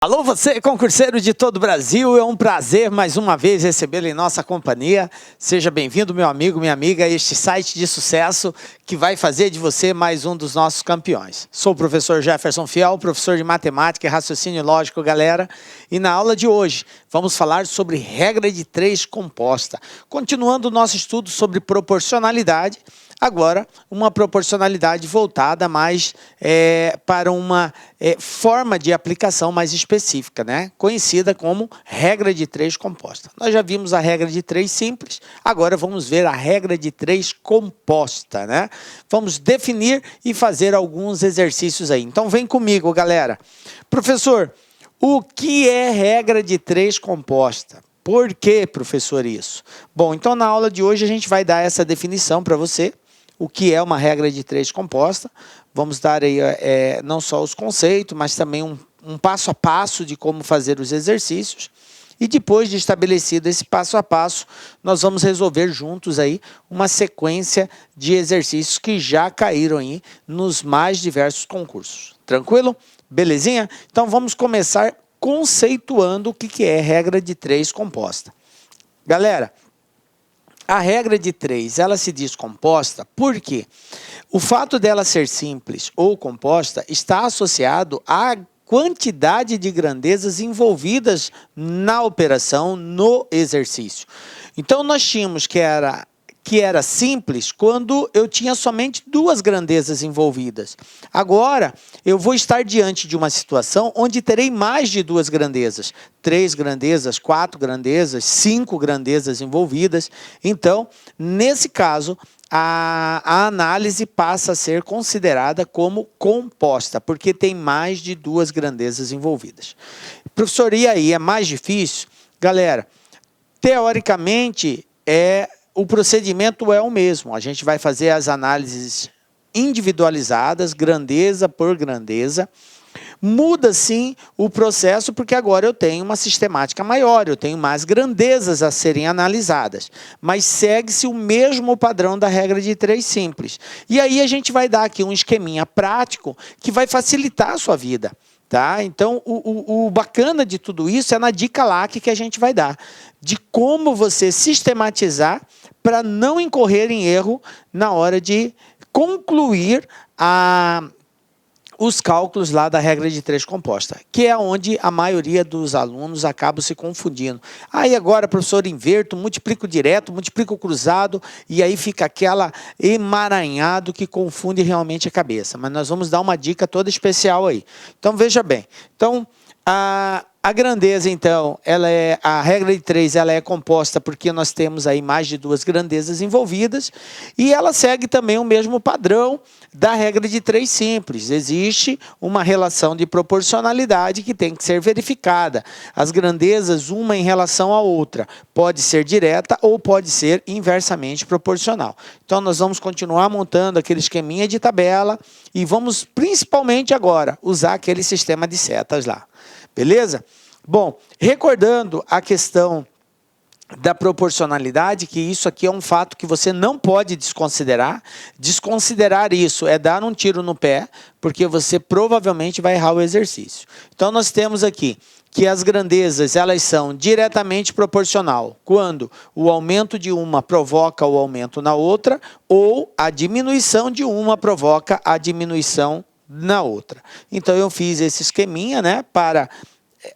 Alô você, concurseiro de todo o Brasil, é um prazer mais uma vez recebê-lo em nossa companhia. Seja bem-vindo, meu amigo, minha amiga, a este site de sucesso que vai fazer de você mais um dos nossos campeões. Sou o professor Jefferson Fiel, professor de matemática e raciocínio lógico, galera, e na aula de hoje vamos falar sobre regra de 3 composta. Continuando o nosso estudo sobre proporcionalidade, agora uma proporcionalidade voltada mais para uma forma de aplicação mais específica, né? Conhecida como regra de 3 composta. Nós já vimos a regra de 3 simples, agora vamos ver a regra de 3 composta, né? Vamos definir e fazer alguns exercícios aí. Então vem comigo, galera. Professor, o que é regra de 3 composta? Por que, professor, isso? Bom, então na aula de hoje a gente vai dar essa definição para você. O que é uma regra de 3 composta. Vamos dar aí não só os conceitos, mas também um passo a passo de como fazer os exercícios. E depois de estabelecido esse passo a passo, nós vamos resolver juntos aí uma sequência de exercícios que já caíram aí nos mais diversos concursos. Tranquilo? Belezinha? Então vamos começar conceituando o que é regra de 3 composta. Galera, a regra de 3, ela se diz composta porque o fato dela ser simples ou composta está associado à quantidade de grandezas envolvidas na operação, no exercício. Então, nós tínhamos que era simples quando eu tinha somente 2 grandezas envolvidas. Agora, eu vou estar diante de uma situação onde terei mais de 2 grandezas. 3 grandezas, 4 grandezas, 5 grandezas envolvidas. Então, nesse caso, a análise passa a ser considerada como composta, porque tem mais de 2 grandezas envolvidas. Professor, e aí, é mais difícil? Galera, teoricamente, o procedimento é o mesmo. A gente vai fazer as análises individualizadas, grandeza por grandeza. Muda sim o processo, porque agora eu tenho uma sistemática maior, eu tenho mais grandezas a serem analisadas. Mas segue-se o mesmo padrão da regra de 3 simples. E aí a gente vai dar aqui um esqueminha prático que vai facilitar a sua vida. Tá? Então, o bacana de tudo isso é na dica LAC que a gente vai dar, de como você sistematizar para não incorrer em erro na hora de concluir os cálculos lá da regra de 3 composta, que é onde a maioria dos alunos acabam se confundindo. Aí agora, professor, inverto, multiplico direto, multiplico cruzado, e aí fica aquela emaranhado que confunde realmente a cabeça. Mas nós vamos dar uma dica toda especial aí. Então, veja bem. Então, a grandeza, então, a regra de 3 ela é composta porque nós temos aí mais de 2 grandezas envolvidas e ela segue também o mesmo padrão da regra de 3 simples. Existe uma relação de proporcionalidade que tem que ser verificada. As grandezas, uma em relação à outra, pode ser direta ou pode ser inversamente proporcional. Então, nós vamos continuar montando aquele esqueminha de tabela e vamos, principalmente agora, usar aquele sistema de setas lá. Beleza? Bom, recordando a questão da proporcionalidade, que isso aqui é um fato que você não pode desconsiderar. Desconsiderar isso é dar um tiro no pé, porque você provavelmente vai errar o exercício. Então, nós temos aqui que as grandezas elas são diretamente proporcional quando o aumento de uma provoca o aumento na outra ou a diminuição de uma provoca a diminuição na outra. Então, eu fiz esse esqueminha, né, para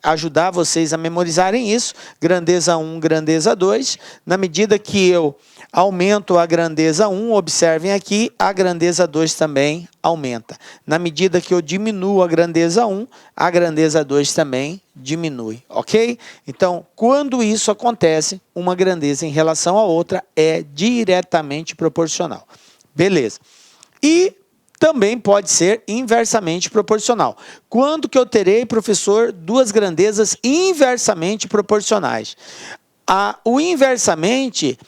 ajudar vocês a memorizarem isso. Grandeza 1, grandeza 2. Na medida que eu aumento a grandeza 1, observem aqui, a grandeza 2 também aumenta. Na medida que eu diminuo a grandeza 1, a grandeza 2 também diminui, ok? Então, quando isso acontece, uma grandeza em relação à outra é diretamente proporcional. Beleza. E também pode ser inversamente proporcional. Quando que eu terei, professor, 2 grandezas inversamente proporcionais? O inversamente,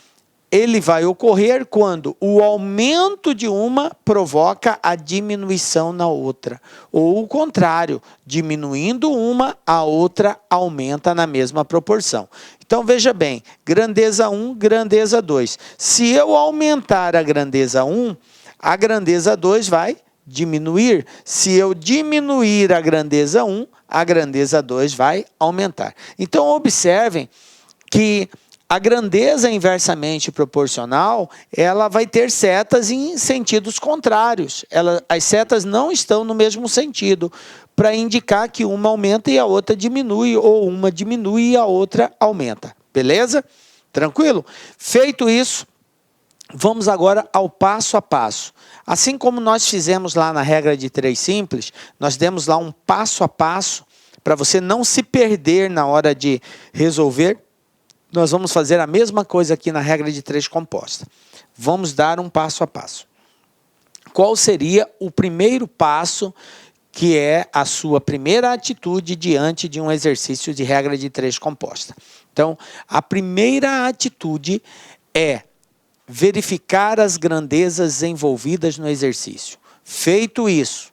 ele vai ocorrer quando o aumento de uma provoca a diminuição na outra. Ou o contrário, diminuindo uma, a outra aumenta na mesma proporção. Então, veja bem, grandeza 1, grandeza 2. Se eu aumentar a grandeza 1, a grandeza 2 vai diminuir? Se eu diminuir a grandeza 1, a grandeza 2 vai aumentar. Então, observem que a grandeza inversamente proporcional, ela vai ter setas em sentidos contrários. As setas não estão no mesmo sentido, para indicar que uma aumenta e a outra diminui, ou uma diminui e a outra aumenta. Beleza? Tranquilo? Feito isso, vamos agora ao passo a passo. Assim como nós fizemos lá na regra de 3 simples, nós demos lá um passo a passo, para você não se perder na hora de resolver. Nós vamos fazer a mesma coisa aqui na regra de 3 composta. Vamos dar um passo a passo. Qual seria o primeiro passo, que é a sua primeira atitude diante de um exercício de regra de 3 composta? Então, a primeira atitude é verificar as grandezas envolvidas no exercício. Feito isso,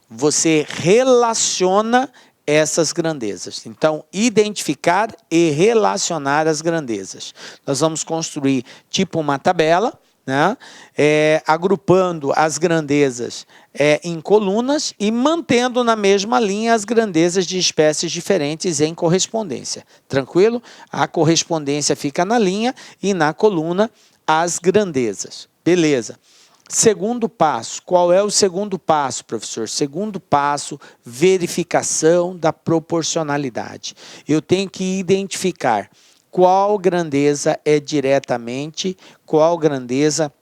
você relaciona essas grandezas. Então, identificar e relacionar as grandezas. Nós vamos construir tipo uma tabela, né? Agrupando as grandezas em colunas e mantendo na mesma linha as grandezas de espécies diferentes em correspondência. Tranquilo? A correspondência fica na linha e na coluna as grandezas. Beleza. Segundo passo. Qual é o segundo passo, professor? Segundo passo, verificação da proporcionalidade. Eu tenho que identificar qual grandeza é diretamente, qual grandeza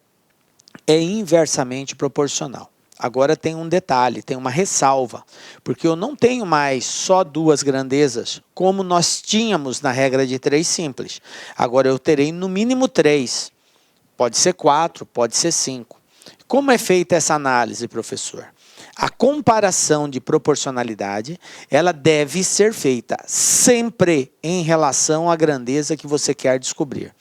é inversamente proporcional. Agora tem um detalhe, tem uma ressalva, porque eu não tenho mais só 2 grandezas, como nós tínhamos na regra de 3 simples. Agora eu terei no mínimo 3. Pode ser 4, pode ser 5. Como é feita essa análise, professor? A comparação de proporcionalidade, ela deve ser feita sempre em relação à grandeza que você quer descobrir.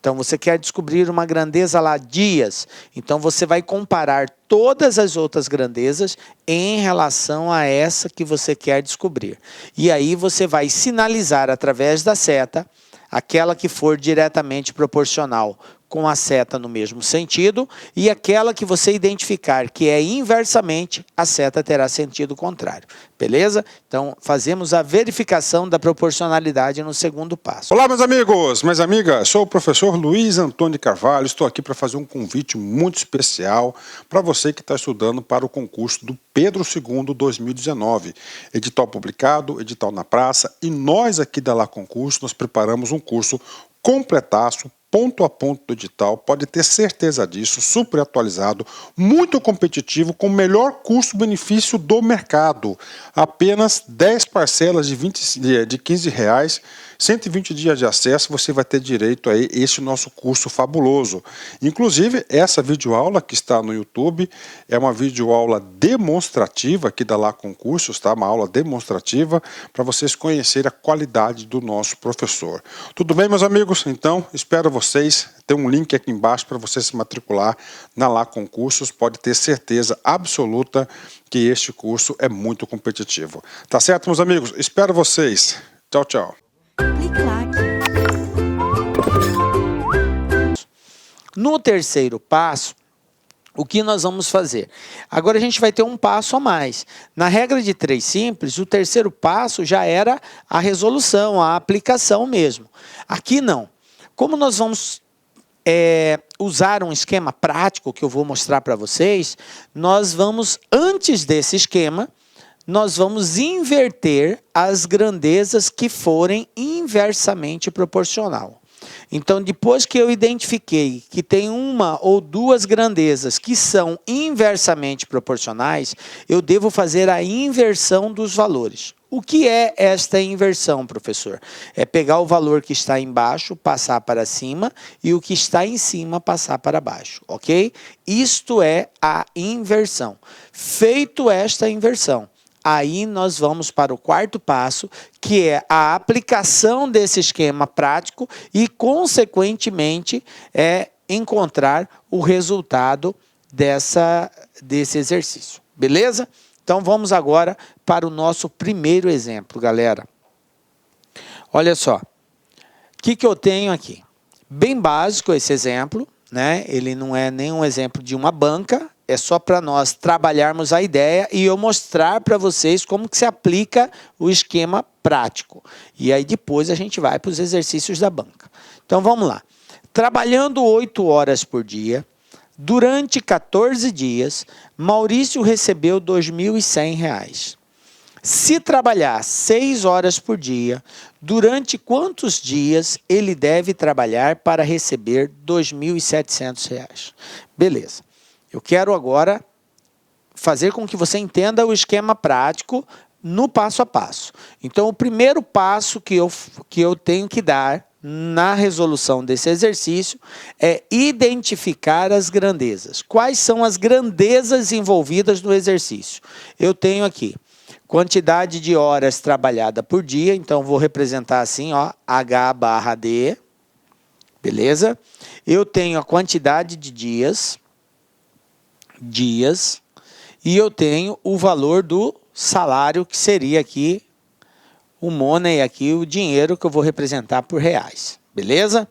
Então, você quer descobrir uma grandeza lá, dias. Então, você vai comparar todas as outras grandezas em relação a essa que você quer descobrir. E aí, você vai sinalizar através da seta aquela que for diretamente proporcional com a seta no mesmo sentido, e aquela que você identificar que é inversamente, a seta terá sentido contrário. Beleza? Então, fazemos a verificação da proporcionalidade no segundo passo. Olá, meus amigos, minhas amigas, sou o professor Luiz Antônio de Carvalho, estou aqui para fazer um convite muito especial para você que está estudando para o concurso do Pedro II 2019. Edital publicado, edital na praça, e nós aqui da Lá Concurso, nós preparamos um curso completaço, ponto a ponto do edital, pode ter certeza disso, super atualizado, muito competitivo, com o melhor custo-benefício do mercado. Apenas 10 parcelas de R$15, 120 dias de acesso, você vai ter direito a esse nosso curso fabuloso. Inclusive, essa videoaula que está no YouTube é uma videoaula demonstrativa aqui da Lá Concursos, tá? Uma aula demonstrativa para vocês conhecerem a qualidade do nosso professor. Tudo bem, meus amigos? Então, espero vocês. Tem um link aqui embaixo para você se matricular na Lá Concursos. Pode ter certeza absoluta que este curso é muito competitivo. Tá certo, meus amigos? Espero vocês. Tchau, tchau. No terceiro passo, o que nós vamos fazer? Agora a gente vai ter um passo a mais. Na regra de 3 simples, o terceiro passo já era a resolução, a aplicação mesmo. Aqui não. Como nós vamos usar um esquema prático que eu vou mostrar para vocês, nós vamos, antes desse esquema, nós vamos inverter as grandezas que forem inversamente proporcional. Então, depois que eu identifiquei que tem uma ou 2 grandezas que são inversamente proporcionais, eu devo fazer a inversão dos valores. O que é esta inversão, professor? É pegar o valor que está embaixo, passar para cima, e o que está em cima, passar para baixo, ok? Isto é a inversão. Feito esta inversão, aí nós vamos para o quarto passo, que é a aplicação desse esquema prático e, consequentemente, encontrar o resultado desse exercício. Beleza? Então, vamos agora para o nosso primeiro exemplo, galera. Olha só. O que eu tenho aqui? Bem básico esse exemplo, né? Ele não é nenhum exemplo de uma banca, é só para nós trabalharmos a ideia e eu mostrar para vocês como que se aplica o esquema prático. E aí depois a gente vai para os exercícios da banca. Então vamos lá. Trabalhando 8 horas por dia, durante 14 dias, Maurício recebeu R$ 2.100. Se trabalhar 6 horas por dia, durante quantos dias ele deve trabalhar para receber R$ 2.700? Beleza. Eu quero agora fazer com que você entenda o esquema prático no passo a passo. Então, o primeiro passo que eu tenho que dar na resolução desse exercício é identificar as grandezas. Quais são as grandezas envolvidas no exercício? Eu tenho aqui quantidade de horas trabalhada por dia, então vou representar assim, ó, H/D, beleza? Eu tenho a quantidade de dias, e eu tenho o valor do salário, que seria aqui o money, aqui o dinheiro que eu vou representar por reais, beleza?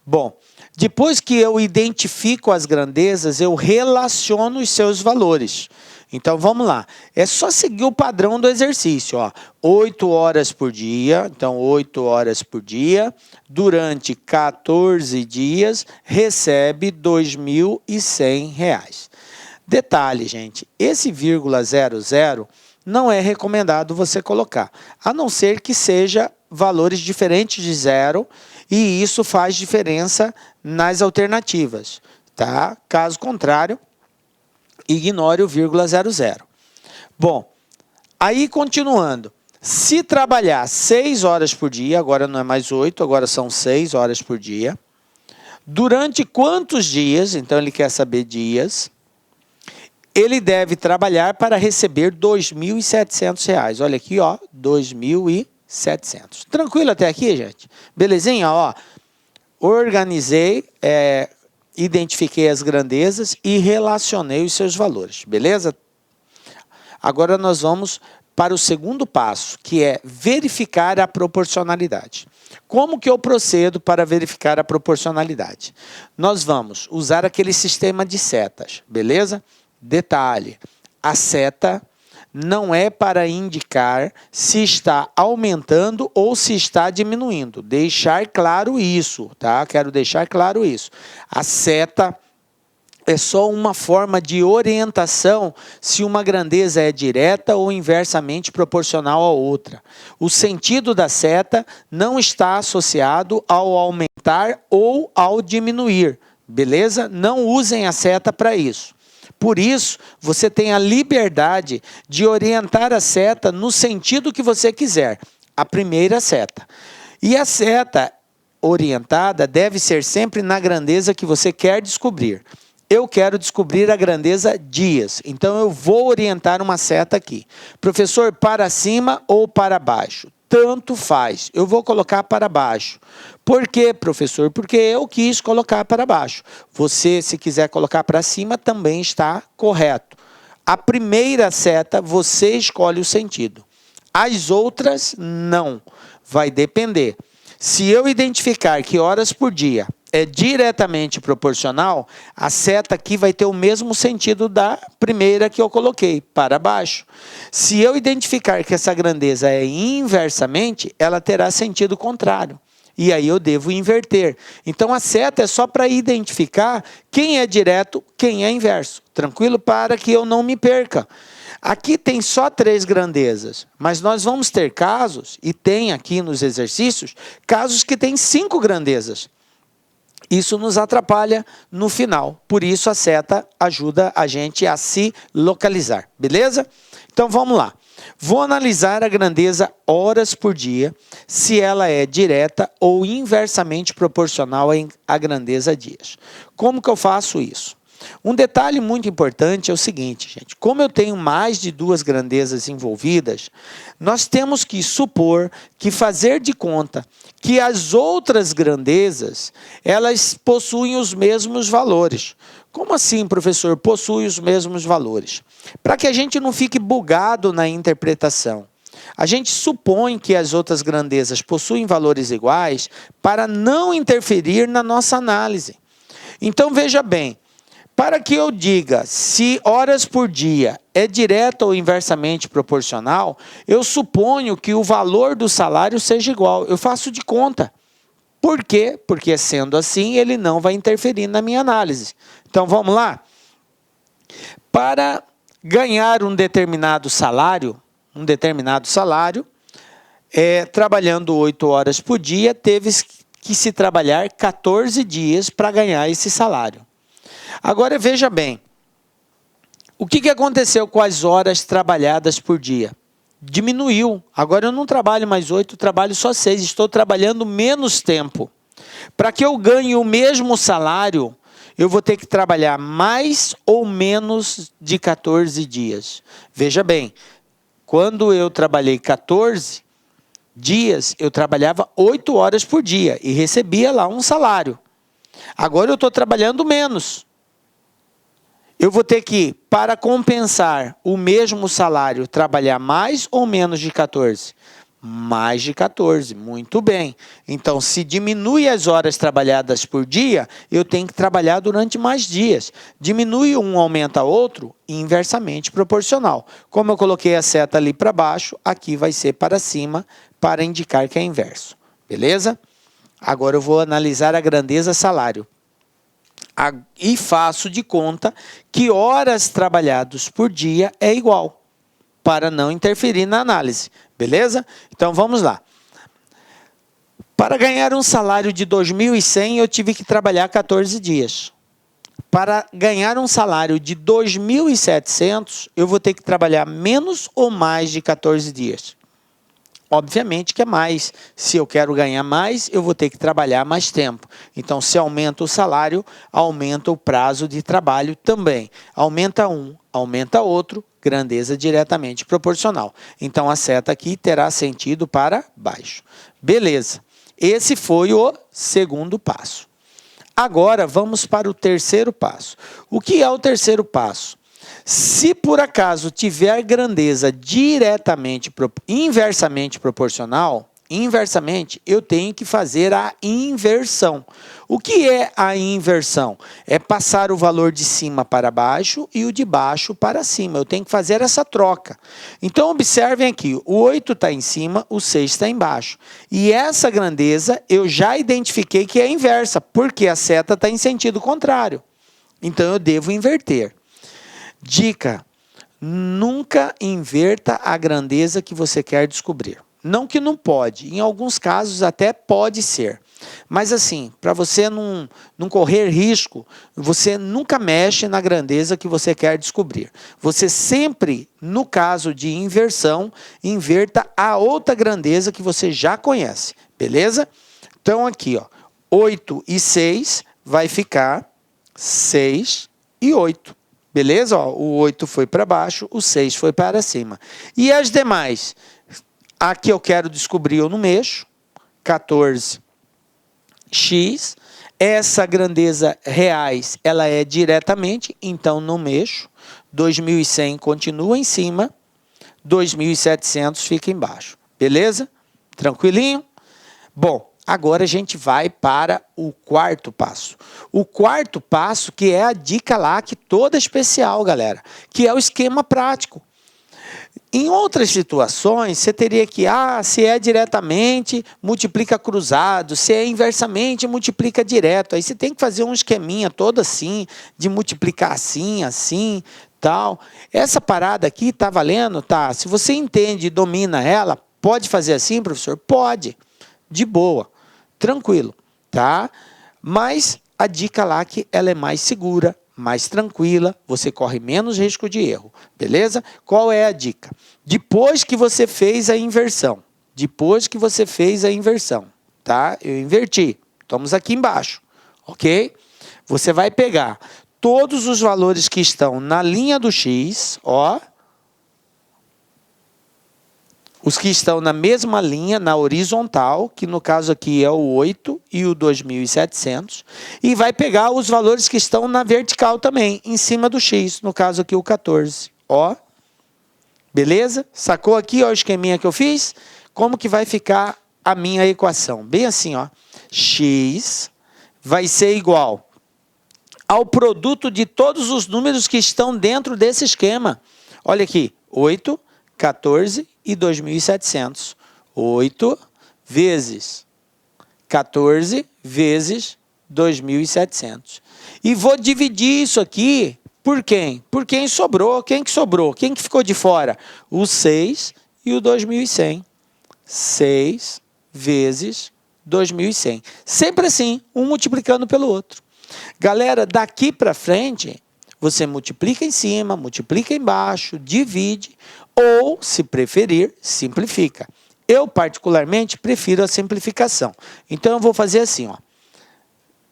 Bom, depois que eu identifico as grandezas, eu relaciono os seus valores. Então, vamos lá. É só seguir o padrão do exercício, ó. 8 horas por dia, então 8 horas por dia, durante 14 dias, recebe R$ 2.100. Detalhe, gente, esse vírgula 00 não é recomendado você colocar, a não ser que seja valores diferentes de zero, e isso faz diferença nas alternativas, tá? Caso contrário, ignore o vírgula 00. Bom, aí continuando. Se trabalhar 6 horas por dia, agora não é mais 8, agora são 6 horas por dia. Durante quantos dias, então ele quer saber dias, ele deve trabalhar para receber R$ 2.700. Olha aqui, ó, 2.700. Tranquilo até aqui, gente? Belezinha, ó. Organizei, identifiquei as grandezas e relacionei os seus valores, beleza? Agora nós vamos para o segundo passo, que é verificar a proporcionalidade. Como que eu procedo para verificar a proporcionalidade? Nós vamos usar aquele sistema de setas, beleza? Detalhe, a seta não é para indicar se está aumentando ou se está diminuindo. Deixar claro isso, tá? Quero deixar claro isso. A seta é só uma forma de orientação se uma grandeza é direta ou inversamente proporcional à outra. O sentido da seta não está associado ao aumentar ou ao diminuir, beleza? Não usem a seta para isso. Por isso, você tem a liberdade de orientar a seta no sentido que você quiser. A primeira seta. E a seta orientada deve ser sempre na grandeza que você quer descobrir. Eu quero descobrir a grandeza dias, então eu vou orientar uma seta aqui. Professor, para cima ou para baixo? Tanto faz, eu vou colocar para baixo. Por quê, professor? Porque eu quis colocar para baixo. Você, se quiser colocar para cima, também está correto. A primeira seta, você escolhe o sentido. As outras, não. Vai depender. Se eu identificar que horas por dia é diretamente proporcional, a seta aqui vai ter o mesmo sentido da primeira que eu coloquei, para baixo. Se eu identificar que essa grandeza é inversamente, ela terá sentido contrário. E aí eu devo inverter. Então a seta é só para identificar quem é direto, quem é inverso. Tranquilo? Para que eu não me perca. Aqui tem só 3 grandezas, mas nós vamos ter casos, e tem aqui nos exercícios, casos que tem 5 grandezas. Isso nos atrapalha no final, por isso a seta ajuda a gente a se localizar, beleza? Então vamos lá. Vou analisar a grandeza horas por dia, se ela é direta ou inversamente proporcional à grandeza dias. Como que eu faço isso? Um detalhe muito importante é o seguinte, gente. Como eu tenho mais de 2 grandezas envolvidas, nós temos que supor, que fazer de conta que as outras grandezas, elas possuem os mesmos valores. Como assim, professor? Possui os mesmos valores. Para que a gente não fique bugado na interpretação. A gente supõe que as outras grandezas possuem valores iguais para não interferir na nossa análise. Então, veja bem. Para que eu diga se horas por dia é direto ou inversamente proporcional, eu suponho que o valor do salário seja igual. Eu faço de conta. Por quê? Porque sendo assim, ele não vai interferir na minha análise. Então, vamos lá? Para ganhar um determinado salário, trabalhando 8 horas por dia, teve que se trabalhar 14 dias para ganhar esse salário. Agora, veja bem, o que aconteceu com as horas trabalhadas por dia? Diminuiu. Agora eu não trabalho mais 8, trabalho só 6. Estou trabalhando menos tempo. Para que eu ganhe o mesmo salário, eu vou ter que trabalhar mais ou menos de 14 dias. Veja bem, quando eu trabalhei 14 dias, eu trabalhava 8 horas por dia e recebia lá um salário. Agora eu estou trabalhando menos. Eu vou ter que, para compensar o mesmo salário, trabalhar mais ou menos de 14? Mais de 14, muito bem. Então, se diminui as horas trabalhadas por dia, eu tenho que trabalhar durante mais dias. Diminui um, aumenta outro, inversamente proporcional. Como eu coloquei a seta ali para baixo, aqui vai ser para cima, para indicar que é inverso. Beleza? Agora eu vou analisar a grandeza salário. E faço de conta que horas trabalhadas por dia é igual, para não interferir na análise, beleza? Então, vamos lá. Para ganhar um salário de 2.100, eu tive que trabalhar 14 dias. Para ganhar um salário de 2.700, eu vou ter que trabalhar menos ou mais de 14 dias. Obviamente que é mais. Se eu quero ganhar mais, eu vou ter que trabalhar mais tempo. Então, se aumenta o salário, aumenta o prazo de trabalho também. Aumenta um, aumenta outro, grandeza diretamente proporcional. Então, a seta aqui terá sentido para baixo. Beleza. Esse foi o segundo passo. Agora, vamos para o terceiro passo. O que é o terceiro passo? Se por acaso tiver grandeza inversamente proporcional, eu tenho que fazer a inversão. O que é a inversão? É passar o valor de cima para baixo e o de baixo para cima. Eu tenho que fazer essa troca. Então, observem aqui, o 8 está em cima, o 6 está embaixo. E essa grandeza eu já identifiquei que é inversa, porque a seta está em sentido contrário. Então, eu devo inverter. Dica: nunca inverta a grandeza que você quer descobrir. Não que não pode, em alguns casos até pode ser. Mas assim, para você não correr risco, você nunca mexe na grandeza que você quer descobrir. Você sempre, no caso de inversão, inverta a outra grandeza que você já conhece. Beleza? Então aqui, ó, 8 e 6 vai ficar 6 e 8. Beleza? Ó, o 8 foi para baixo, o 6 foi para cima. E as demais? Aqui eu quero descobrir, eu não mexo. 14x. Essa grandeza reais, ela é diretamente, então não mexo. 2.100 continua em cima. 2.700 fica embaixo. Beleza? Tranquilinho? Bom. Agora a gente vai para o quarto passo. O quarto passo que é a dica lá, que toda especial, galera, que é o esquema prático. Em outras situações, você teria que, se é diretamente, multiplica cruzado, se é inversamente, multiplica direto. Aí você tem que fazer um esqueminha todo assim, de multiplicar assim, assim, tal. Essa parada aqui tá valendo? Tá. Se você entende e domina ela, pode fazer assim, professor? Pode. De boa. Tranquilo, tá? Mas a dica lá que ela é mais segura, mais tranquila, você corre menos risco de erro, beleza? Qual é a dica? Depois que você fez a inversão, tá? Eu inverti, estamos aqui embaixo, ok? Você vai pegar todos os valores que estão na linha do X, ó, os que estão na mesma linha, na horizontal, que no caso aqui é o 8 e o 2.700, e vai pegar os valores que estão na vertical também, em cima do X, no caso aqui o 14. Ó, beleza? Sacou aqui ó, o esqueminha que eu fiz? Como que vai ficar a minha equação? Bem assim, ó, X vai ser igual ao produto de todos os números que estão dentro desse esquema. Olha aqui, 8, 14 e 2.700. 8 vezes 14 vezes 2.700. E vou dividir isso aqui por quem? Por quem sobrou. Quem que sobrou? Quem que ficou de fora? O 6 e o 2.100. 6 vezes 2.100. Sempre assim, um multiplicando pelo outro. Galera, daqui para frente, você multiplica em cima, multiplica embaixo, divide, ou, se preferir, simplifica. Eu, particularmente, prefiro a simplificação. Então, eu vou fazer assim, ó.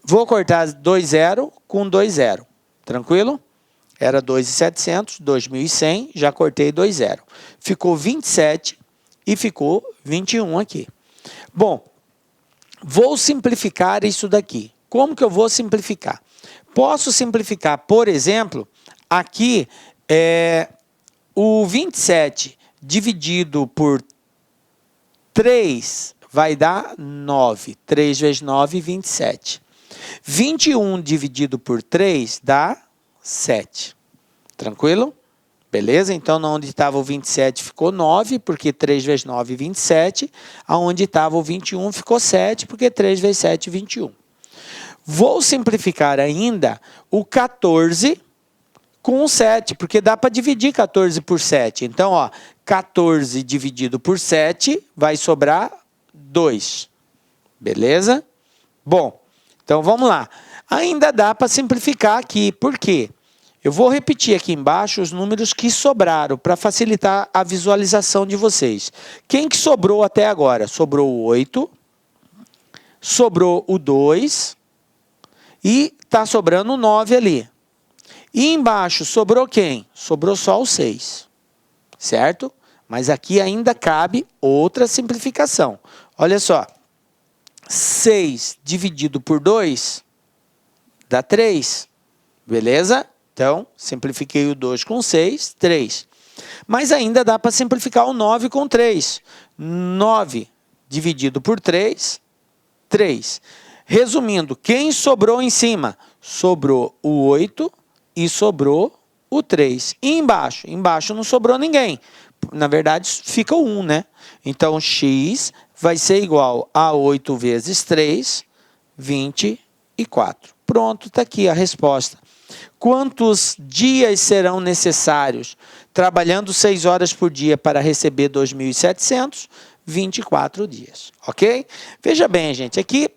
Vou cortar 2 zero com 2 zero. Tranquilo? Era 2.700, 2.100, já cortei 2 zero. Ficou 27 e ficou 21 aqui. Bom, vou simplificar isso daqui. Como que eu vou simplificar? Posso simplificar, por exemplo, aqui o 27 dividido por 3 vai dar 9. 3 vezes 9, 27. 21 dividido por 3 dá 7. Tranquilo? Beleza? Então, onde estava o 27 ficou 9, porque 3 vezes 9, 27. Aonde estava o 21 ficou 7, porque 3 vezes 7, 21. Vou simplificar ainda o 14 com o 7, porque dá para dividir 14 por 7. Então, ó, 14 dividido por 7 vai sobrar 2. Beleza? Bom, então vamos lá. Ainda dá para simplificar aqui. Por quê? Eu vou repetir aqui embaixo os números que sobraram para facilitar a visualização de vocês. Quem que sobrou até agora? Sobrou o 8, sobrou o 2 e está sobrando o 9 ali. E embaixo sobrou quem? Sobrou só o 6, certo? Mas aqui ainda cabe outra simplificação. Olha só, 6 dividido por 2 dá 3, beleza? Então, simplifiquei o 2 com 6, 3. Mas ainda dá para simplificar o 9 com 3. 9 dividido por 3, 3. Resumindo, quem sobrou em cima? Sobrou o 8 e sobrou o 3. E embaixo? Embaixo não sobrou ninguém. Na verdade, fica o 1, né? Então, x vai ser igual a 8 vezes 3, 24. Pronto, está aqui a resposta. Quantos dias serão necessários trabalhando 6 horas por dia para receber 2.700? 24 dias, ok? Veja bem, gente, aqui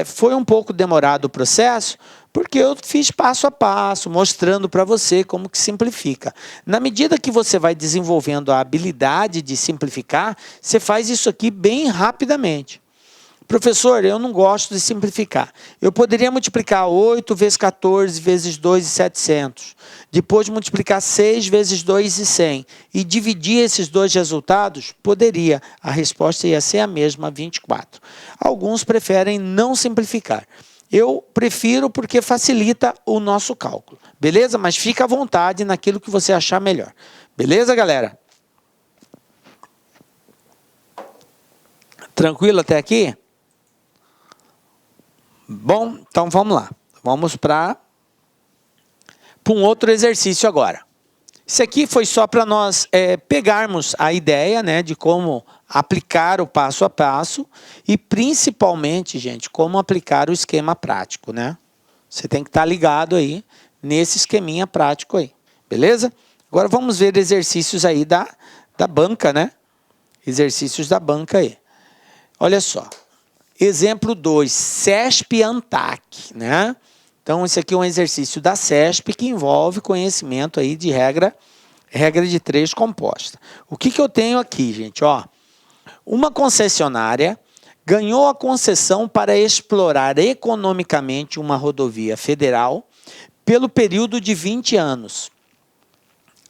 foi um pouco demorado o processo, porque eu fiz passo a passo, mostrando para você como que simplifica. Na medida que você vai desenvolvendo a habilidade de simplificar, você faz isso aqui bem rapidamente. Professor, eu não gosto de simplificar. Eu poderia multiplicar 8 vezes 14 vezes 2.700. Depois multiplicar 6 vezes 2.100. E dividir esses dois resultados? Poderia. A resposta ia ser a mesma, 24. Alguns preferem não simplificar. Eu prefiro porque facilita o nosso cálculo. Beleza? Mas fica à vontade naquilo que você achar melhor. Beleza, galera? Tranquilo até aqui? Bom, então vamos lá. Vamos para um outro exercício agora. Isso aqui foi só para nós pegarmos a ideia, né, de como aplicar o passo a passo e principalmente, gente, como aplicar o esquema prático, né? Você tem que estar ligado aí nesse esqueminha prático aí, beleza? Agora vamos ver exercícios aí da banca, né? Exercícios da banca aí. Olha só. Exemplo 2, CESP-ANTAC, né? Então, esse aqui é um exercício da CESP que envolve conhecimento aí de regra de 3 composta. O que eu tenho aqui, gente? Ó, uma concessionária ganhou a concessão para explorar economicamente uma rodovia federal pelo período de 20 anos.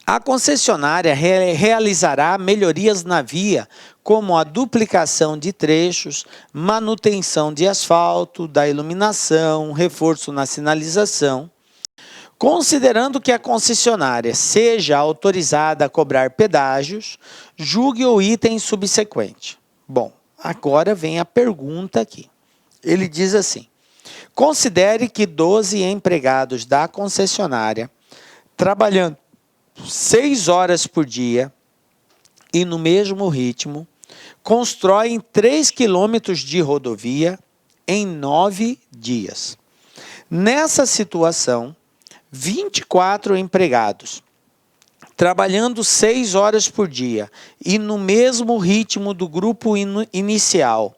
A concessionária realizará melhorias na via, como a duplicação de trechos, manutenção de asfalto, da iluminação, reforço na sinalização. Considerando que a concessionária seja autorizada a cobrar pedágios, julgue o item subsequente. Bom, agora vem a pergunta aqui. Ele diz assim: Considere que 12 empregados da concessionária, trabalhando 6 horas por dia e no mesmo ritmo, constroem 3 quilômetros de rodovia em 9 dias. Nessa situação, 24 empregados, trabalhando 6 horas por dia e no mesmo ritmo do grupo inicial,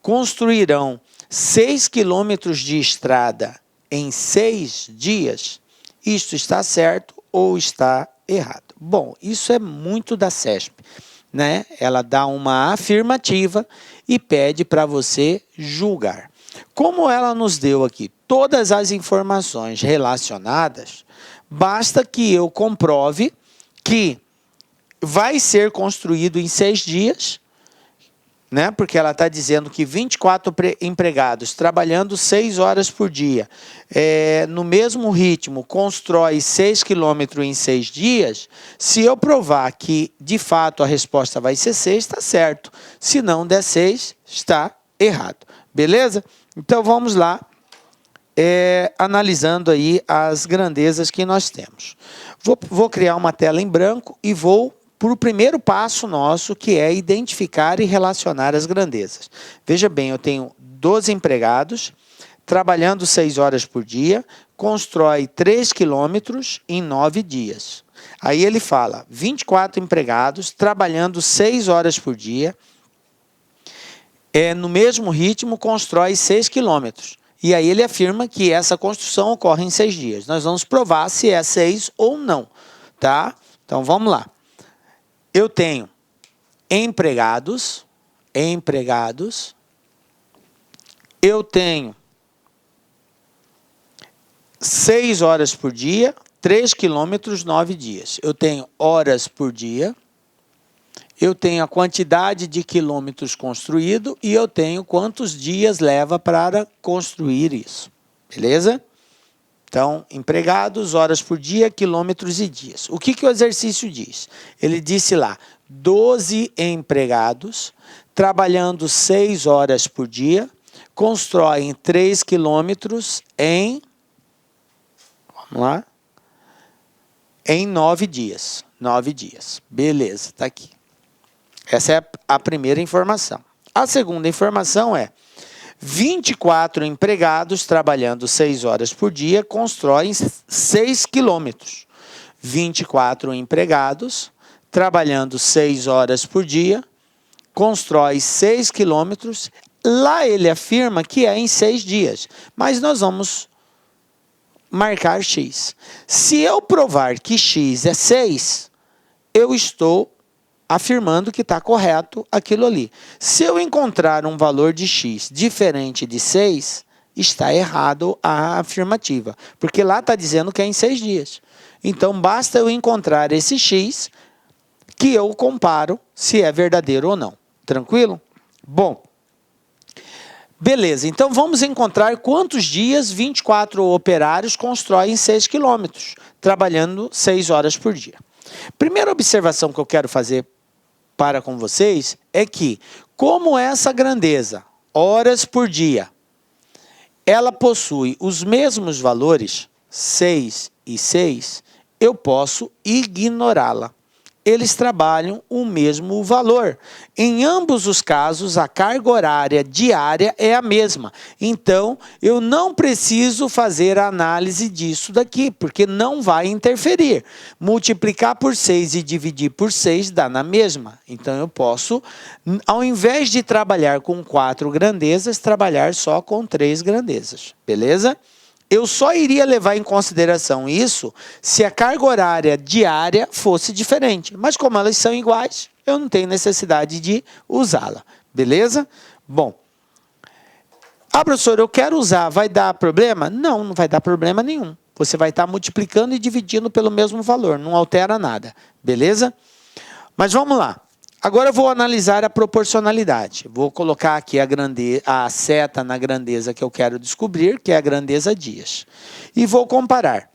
construirão 6 quilômetros de estrada em 6 dias. Isto está certo ou está errado? Bom, isso é muito da CESP, né? Ela dá uma afirmativa e pede para você julgar. Como ela nos deu aqui todas as informações relacionadas, basta que eu comprove que vai ser construído em 6 dias, né? Porque ela está dizendo que 24 empregados trabalhando 6 horas por dia, no mesmo ritmo, constrói 6 quilômetros em 6 dias. Se eu provar que, de fato, a resposta vai ser 6, está certo. Se não der 6, está errado. Beleza? Então, vamos lá, analisando aí as grandezas que nós temos. Vou criar uma tela em branco e vou para o primeiro passo nosso, que é identificar e relacionar as grandezas. Veja bem, eu tenho 12 empregados, trabalhando 6 horas por dia, constrói 3 quilômetros em 9 dias. Aí ele fala, 24 empregados, trabalhando 6 horas por dia, no mesmo ritmo, constrói 6 quilômetros. E aí ele afirma que essa construção ocorre em 6 dias. Nós vamos provar se é 6 ou não, tá? Então, vamos lá. Eu tenho empregados, eu tenho 6 horas por dia, 3 quilômetros, 9 dias. Eu tenho horas por dia, eu tenho a quantidade de quilômetros construído e eu tenho quantos dias leva para construir isso. Beleza? Então, empregados, horas por dia, quilômetros e dias. O que o exercício diz? Ele disse lá, 12 empregados, trabalhando 6 horas por dia, constroem 3 quilômetros em, vamos lá, em 9 dias. 9 dias. Beleza, está aqui. Essa é a primeira informação. A segunda informação é, 24 empregados trabalhando 6 horas por dia constroem 6 quilômetros. 24 empregados trabalhando 6 horas por dia constrói 6 quilômetros. Lá ele afirma que é em 6 dias, mas nós vamos marcar X. Se eu provar que X é 6, eu estou afirmando que está correto aquilo ali. Se eu encontrar um valor de X diferente de 6, está errado a afirmativa, porque lá está dizendo que é em 6 dias. Então, basta eu encontrar esse X que eu comparo se é verdadeiro ou não. Tranquilo? Bom, beleza. Então, vamos encontrar quantos dias 24 operários constroem 6 quilômetros, trabalhando 6 horas por dia. Primeira observação que eu quero fazer para com vocês é que, como essa grandeza, horas por dia, ela possui os mesmos valores, 6 e 6, eu posso ignorá-la. Eles trabalham o mesmo valor. Em ambos os casos, a carga horária diária é a mesma. Então, eu não preciso fazer a análise disso daqui, porque não vai interferir. Multiplicar por 6 e dividir por 6 dá na mesma. Então, eu posso, ao invés de trabalhar com 4 grandezas, trabalhar só com 3 grandezas. Beleza? Eu só iria levar em consideração isso se a carga horária diária fosse diferente. Mas como elas são iguais, eu não tenho necessidade de usá-la. Beleza? Bom. Ah, professor, eu quero usar. Vai dar problema? Não, não vai dar problema nenhum. Você vai estar multiplicando e dividindo pelo mesmo valor. Não altera nada. Beleza? Mas vamos lá. Agora eu vou analisar a proporcionalidade. Vou colocar aqui a seta na grandeza que eu quero descobrir, que é a grandeza dias. E vou comparar.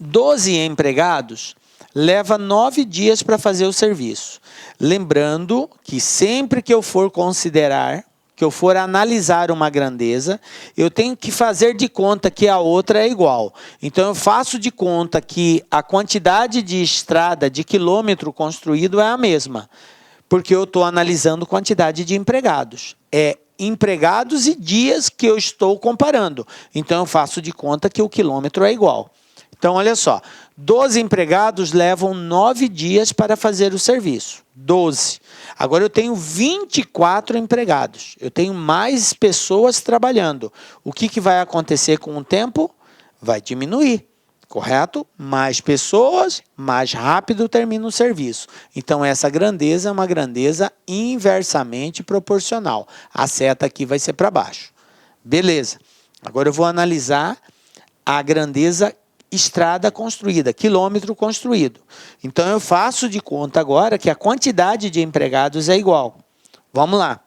12 empregados leva 9 dias para fazer o serviço. Lembrando que sempre que eu for considerar que eu for analisar uma grandeza, eu tenho que fazer de conta que a outra é igual. Então, eu faço de conta que a quantidade de estrada, de quilômetro construído é a mesma, porque eu estou analisando quantidade de empregados. É empregados e dias que eu estou comparando. Então, eu faço de conta que o quilômetro é igual. Então, olha só, 12 empregados levam 9 dias para fazer o serviço. 12. Agora, eu tenho 24 empregados. Eu tenho mais pessoas trabalhando. O que vai acontecer com o tempo? Vai diminuir, correto? Mais pessoas, mais rápido termina o serviço. Então, essa grandeza é uma grandeza inversamente proporcional. A seta aqui vai ser para baixo. Beleza. Agora, eu vou analisar a grandeza estrada construída, quilômetro construído. Então, eu faço de conta agora que a quantidade de empregados é igual. Vamos lá.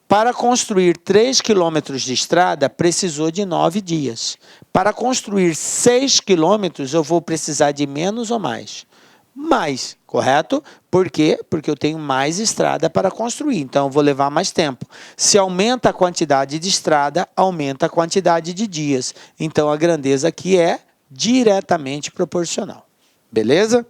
Para construir 3 quilômetros de estrada, precisou de 9 dias. Para construir 6 quilômetros, eu vou precisar de menos ou mais? Mais, correto? Por quê? Porque eu tenho mais estrada para construir, então eu vou levar mais tempo. Se aumenta a quantidade de estrada, aumenta a quantidade de dias. Então, a grandeza aqui é diretamente proporcional. Beleza?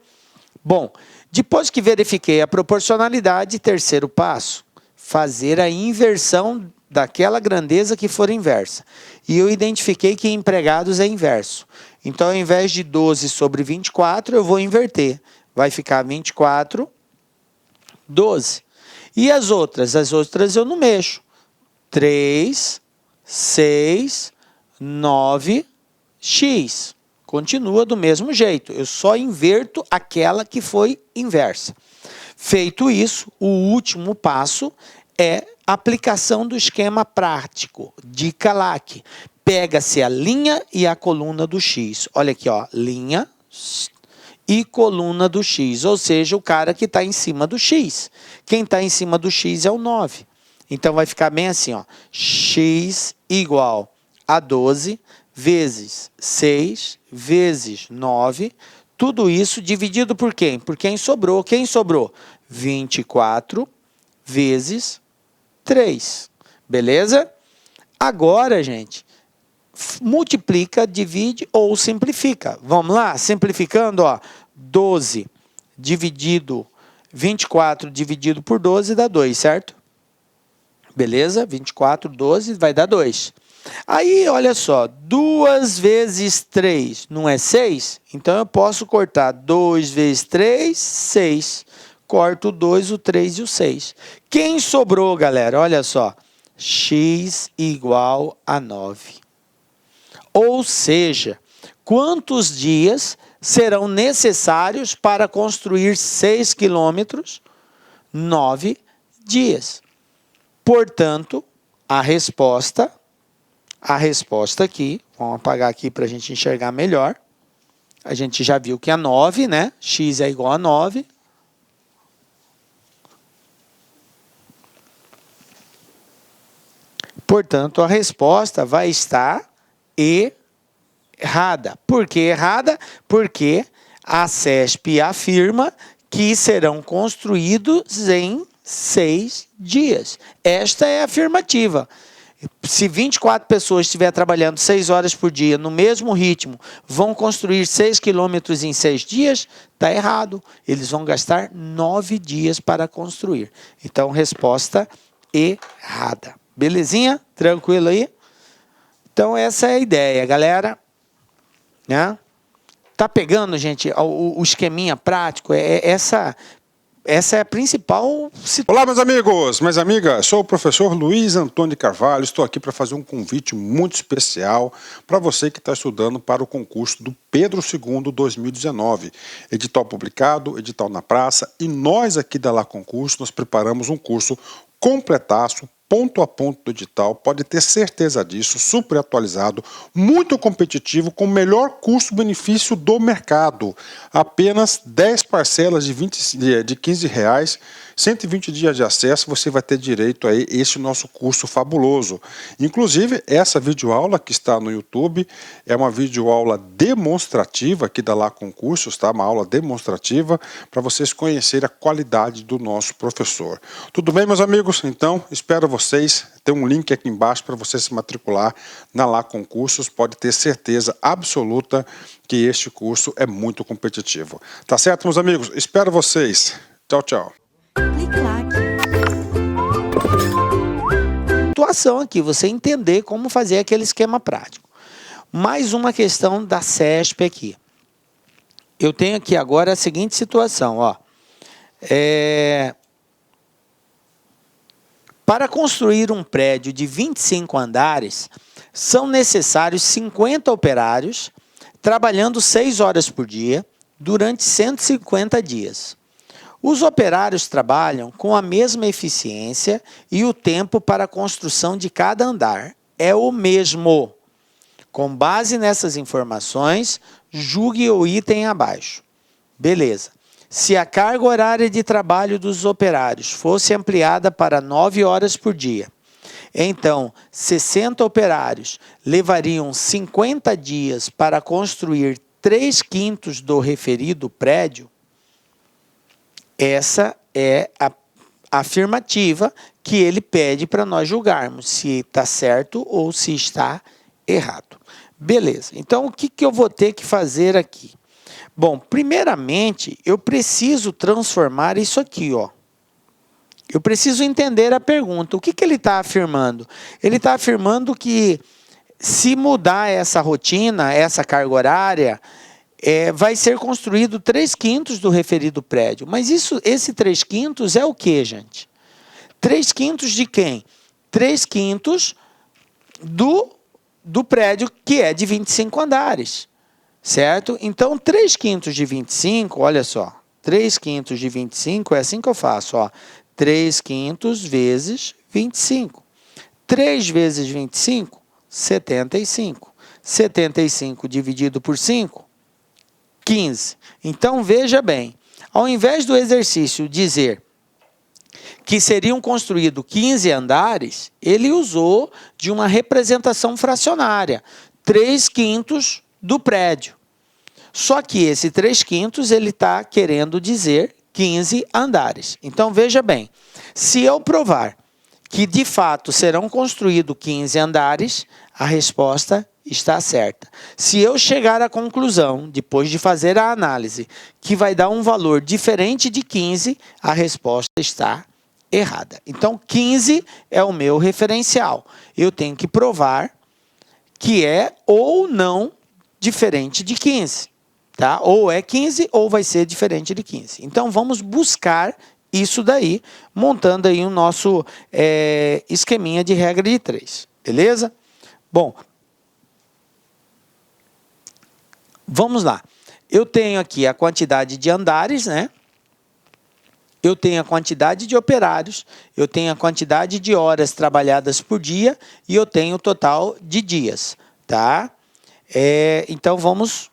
Bom, depois que verifiquei a proporcionalidade, terceiro passo, fazer a inversão daquela grandeza que for inversa. E eu identifiquei que empregados é inverso. Então, ao invés de 12 sobre 24, eu vou inverter. Vai ficar 24, 12. E as outras? As outras eu não mexo. 3, 6, 9, x. Continua do mesmo jeito. Eu só inverto aquela que foi inversa. Feito isso, o último passo é a aplicação do esquema prático. Dica LAC. Pega-se a linha e a coluna do x. Olha aqui, ó, linha e coluna do x. Ou seja, o cara que está em cima do x. Quem está em cima do x é o 9. Então, vai ficar bem assim, ó. X igual a 12 vezes 6 vezes 9. Tudo isso dividido por quem? Por quem sobrou. Quem sobrou? 24 vezes 3. Beleza? Agora, gente, multiplica, divide ou simplifica. Vamos lá? Simplificando, ó. 12 dividido, 24 dividido por 12 dá 2, certo? Beleza? 24, 12 vai dar 2. Aí, olha só, 2 vezes 3 não é 6? Então, eu posso cortar 2 vezes 3, 6. Corto o 2, o 3 e o 6. Quem sobrou, galera? Olha só, x igual a 9. Ou seja, quantos dias serão necessários para construir 6 quilômetros? 9 dias. Portanto, a resposta aqui, vamos apagar aqui para a gente enxergar melhor. A gente já viu que é 9, né? X é igual a 9. Portanto, a resposta vai estar errada. Por que errada? Porque a CESP afirma que serão construídos em 6 dias. Esta é a afirmativa. Se 24 pessoas estiverem trabalhando 6 horas por dia, no mesmo ritmo, vão construir 6 quilômetros em 6 dias? Está errado. Eles vão gastar 9 dias para construir. Então, resposta errada. Belezinha? Tranquilo aí? Então, essa é a ideia, galera. Né? Tá pegando, gente, o esqueminha prático? Essa é a principal situação. Olá, meus amigos, minhas amigas. Sou o professor Luiz Antônio de Carvalho. Estou aqui para fazer um convite muito especial para você que está estudando para o concurso do Pedro II 2019. Edital publicado, edital na praça. E nós aqui da Lá Concurso, nós preparamos um curso completaço, ponto a ponto do edital, pode ter certeza disso, super atualizado, muito competitivo, com o melhor custo-benefício do mercado. Apenas 10 parcelas de R$15, 120 dias de acesso, você vai ter direito a esse nosso curso fabuloso. Inclusive, essa videoaula que está no YouTube é uma videoaula demonstrativa aqui da Lá Concursos, tá? Uma aula demonstrativa para vocês conhecerem a qualidade do nosso professor. Tudo bem, meus amigos? Então, espero vocês vocês. Tem um link aqui embaixo para você se matricular na Lá Concursos. Pode ter certeza absoluta que este curso é muito competitivo. Tá certo, meus amigos? Espero vocês. Tchau, tchau. Situação aqui, você entender como fazer aquele esquema prático. Mais uma questão da CESP aqui. Eu tenho aqui agora a seguinte situação, ó. Para construir um prédio de 25 andares, são necessários 50 operários, trabalhando 6 horas por dia, durante 150 dias. Os operários trabalham com a mesma eficiência e o tempo para a construção de cada andar é o mesmo. Com base nessas informações, julgue o item abaixo. Beleza. Se a carga horária de trabalho dos operários fosse ampliada para 9 horas por dia, então 60 operários levariam 50 dias para construir 3/5 do referido prédio. Essa é a afirmativa que ele pede para nós julgarmos se está certo ou se está errado. Beleza, então o que eu vou ter que fazer aqui? Bom, primeiramente, eu preciso transformar isso aqui, ó. Eu preciso entender a pergunta. O que ele está afirmando? Ele está afirmando que se mudar essa rotina, essa carga horária, vai ser construído 3/5 do referido prédio. Mas esse 3/5 é o que, gente? 3/5 de quem? 3/5 do prédio que é de 25 andares. Certo? Então, 3/5 de 25, olha só. 3/5 de 25 é assim que eu faço, ó. 3/5 vezes 25. 3 vezes 25, 75. 75 dividido por 5, 15. Então, veja bem, ao invés do exercício dizer que seriam construídos 15 andares, ele usou de uma representação fracionária, 3/5 do prédio. Só que esse 3/5 ele está querendo dizer 15 andares. Então, veja bem, se eu provar que de fato serão construídos 15 andares, a resposta está certa. Se eu chegar à conclusão, depois de fazer a análise, que vai dar um valor diferente de 15, a resposta está errada. Então, 15 é o meu referencial. Eu tenho que provar que é ou não diferente de 15. Tá? Ou é 15 ou vai ser diferente de 15. Então, vamos buscar isso daí, montando aí o nosso esqueminha de regra de 3. Beleza? Bom, vamos lá. Eu tenho aqui a quantidade de andares, né? Eu tenho a quantidade de operários, eu tenho a quantidade de horas trabalhadas por dia e eu tenho o total de dias, tá? Então, vamos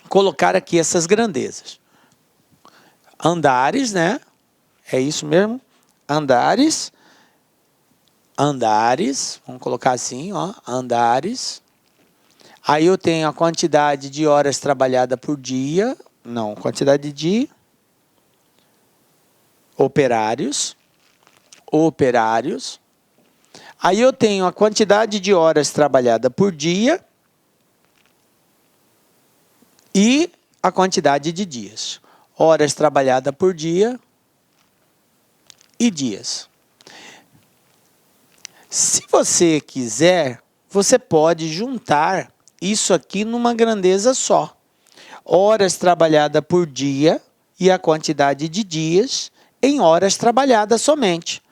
colocar aqui essas grandezas. Andares, né? É isso mesmo? Andares. Vamos colocar assim, ó. Andares. Aí eu tenho a quantidade de horas trabalhadas por dia. Não, quantidade de operários. Aí eu tenho a quantidade de horas trabalhadas por dia e a quantidade de dias. Horas trabalhadas por dia e dias. Se você quiser, você pode juntar isso aqui numa grandeza só. Horas trabalhadas por dia e a quantidade de dias em horas trabalhadas somente.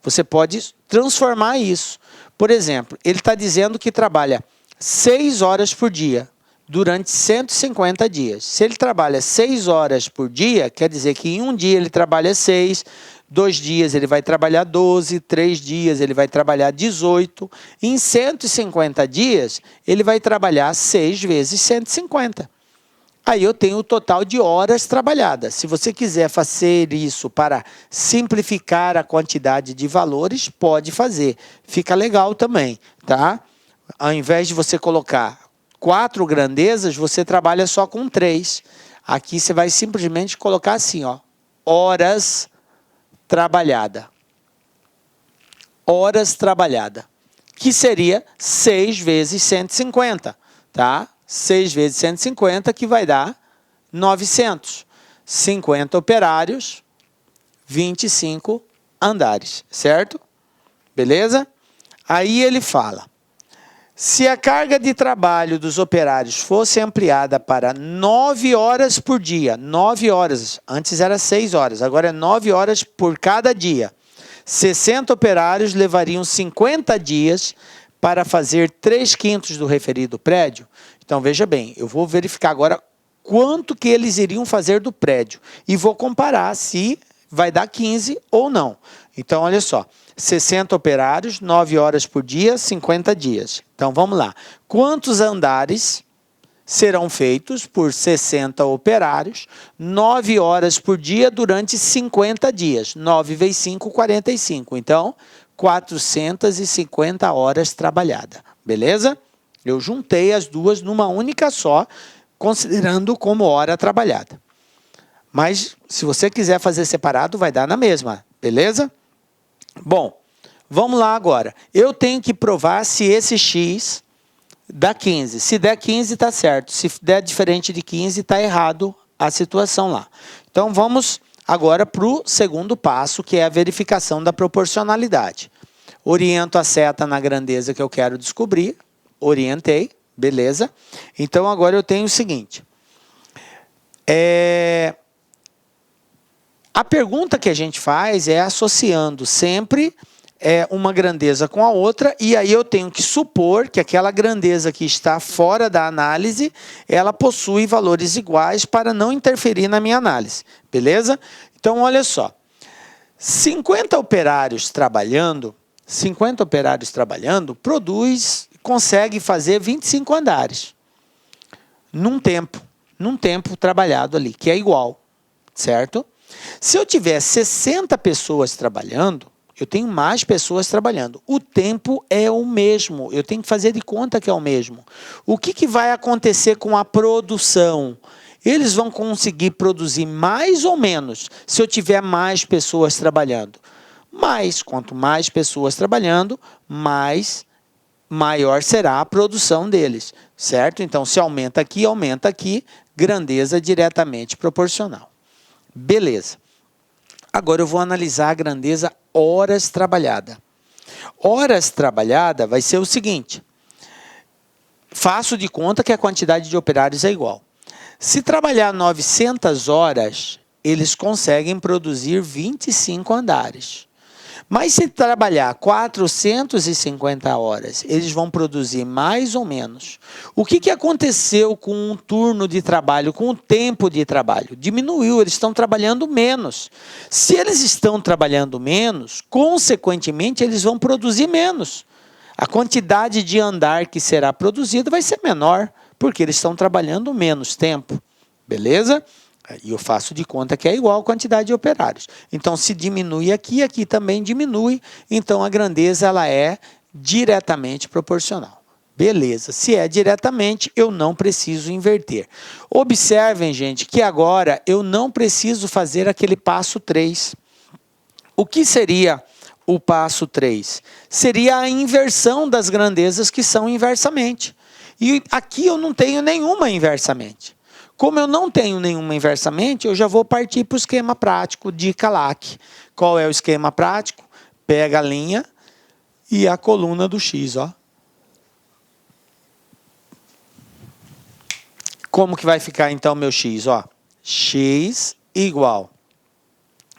Você pode transformar isso. Por exemplo, ele está dizendo que trabalha 6 horas por dia durante 150 dias. Se ele trabalha 6 horas por dia, quer dizer que em um dia ele trabalha 6, 2 dias ele vai trabalhar 12, 3 dias ele vai trabalhar 18. Em 150 dias, ele vai trabalhar 6 vezes 150. Aí eu tenho o total de horas trabalhadas. Se você quiser fazer isso para simplificar a quantidade de valores, pode fazer. Fica legal também, tá? Ao invés de você colocar 4 grandezas, você trabalha só com 3. Aqui você vai simplesmente colocar assim, ó, horas trabalhadas. horas trabalhadas, que seria 6 vezes 150, tá? 6 vezes 150, que vai dar 900. 50 operários, 25 andares, certo? Beleza? Aí ele fala, se a carga de trabalho dos operários fosse ampliada para 9 horas por dia, 9 horas, antes era 6 horas, agora é 9 horas por cada dia, 60 operários levariam 50 dias para fazer 3/5 do referido prédio. Então, veja bem, eu vou verificar agora quanto que eles iriam fazer do prédio e vou comparar se vai dar 15 ou não. Então, olha só, 60 operários, 9 horas por dia, 50 dias. Então, vamos lá. Quantos andares serão feitos por 60 operários, 9 horas por dia durante 50 dias? 9 vezes 5, 45. Então, 450 horas trabalhadas. Beleza? Eu juntei as duas numa única só, considerando como hora trabalhada. Mas, se você quiser fazer separado, vai dar na mesma. Beleza? Bom, vamos lá agora. Eu tenho que provar se esse X dá 15. Se der 15, está certo. Se der diferente de 15, está errado a situação lá. Então, vamos agora para o segundo passo, que é a verificação da proporcionalidade. Oriento a seta na grandeza que eu quero descobrir. Orientei, beleza. Então, agora eu tenho o seguinte. A pergunta que a gente faz é associando sempre uma grandeza com a outra, e aí eu tenho que supor que aquela grandeza que está fora da análise, ela possui valores iguais para não interferir na minha análise, beleza? Então, olha só, 50 operários trabalhando consegue fazer 25 andares num tempo trabalhado ali, que é igual, certo? Se eu tiver 60 pessoas trabalhando, eu tenho mais pessoas trabalhando. O tempo é o mesmo. Eu tenho que fazer de conta que é o mesmo. O que vai acontecer com a produção? Eles vão conseguir produzir mais ou menos se eu tiver mais pessoas trabalhando. Mas, quanto mais pessoas trabalhando, maior será a produção deles. Certo? Então, se aumenta aqui, grandeza diretamente proporcional. Beleza. Agora eu vou analisar a grandeza horas trabalhada. Horas trabalhada vai ser o seguinte. Faço de conta que a quantidade de operários é igual. Se trabalhar 900 horas, eles conseguem produzir 25 andares. Mas se trabalhar 450 horas, eles vão produzir mais ou menos. O que aconteceu com o turno de trabalho, com o tempo de trabalho? Diminuiu, eles estão trabalhando menos. Se eles estão trabalhando menos, consequentemente, eles vão produzir menos. A quantidade de andar que será produzida vai ser menor, porque eles estão trabalhando menos tempo. Beleza? E eu faço de conta que é igual a quantidade de operários. Então, se diminui aqui, aqui também diminui. Então, a grandeza ela é diretamente proporcional. Beleza. Se é diretamente, eu não preciso inverter. Observem, gente, que agora eu não preciso fazer aquele passo 3. O que seria o passo 3? Seria a inversão das grandezas que são inversamente. E aqui eu não tenho nenhuma inversamente. Como eu não tenho nenhuma inversamente, eu já vou partir para o esquema prático de Calac. Qual é o esquema prático? Pega a linha e a coluna do X. Ó. Como que vai ficar então meu X? Ó, X igual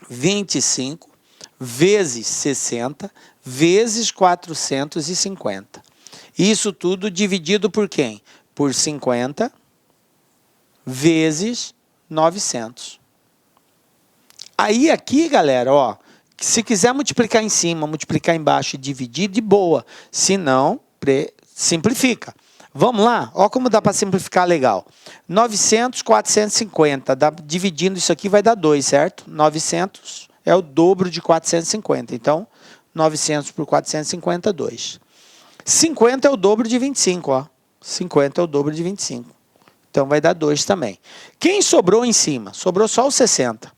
25 vezes 60 vezes 450. Isso tudo dividido por quem? Por 50 vezes 900. Aí aqui, galera, ó, se quiser multiplicar em cima, multiplicar embaixo e dividir, de boa. Se não, simplifica. Vamos lá? Ó como dá para simplificar legal. 900, 450. Dividindo isso aqui vai dar 2, certo? 900 é o dobro de 450. Então, 900 por 450, 2. 50 é o dobro de 25, ó. 50 é o dobro de 25. Então, vai dar 2 também. Quem sobrou em cima? Sobrou só os 60.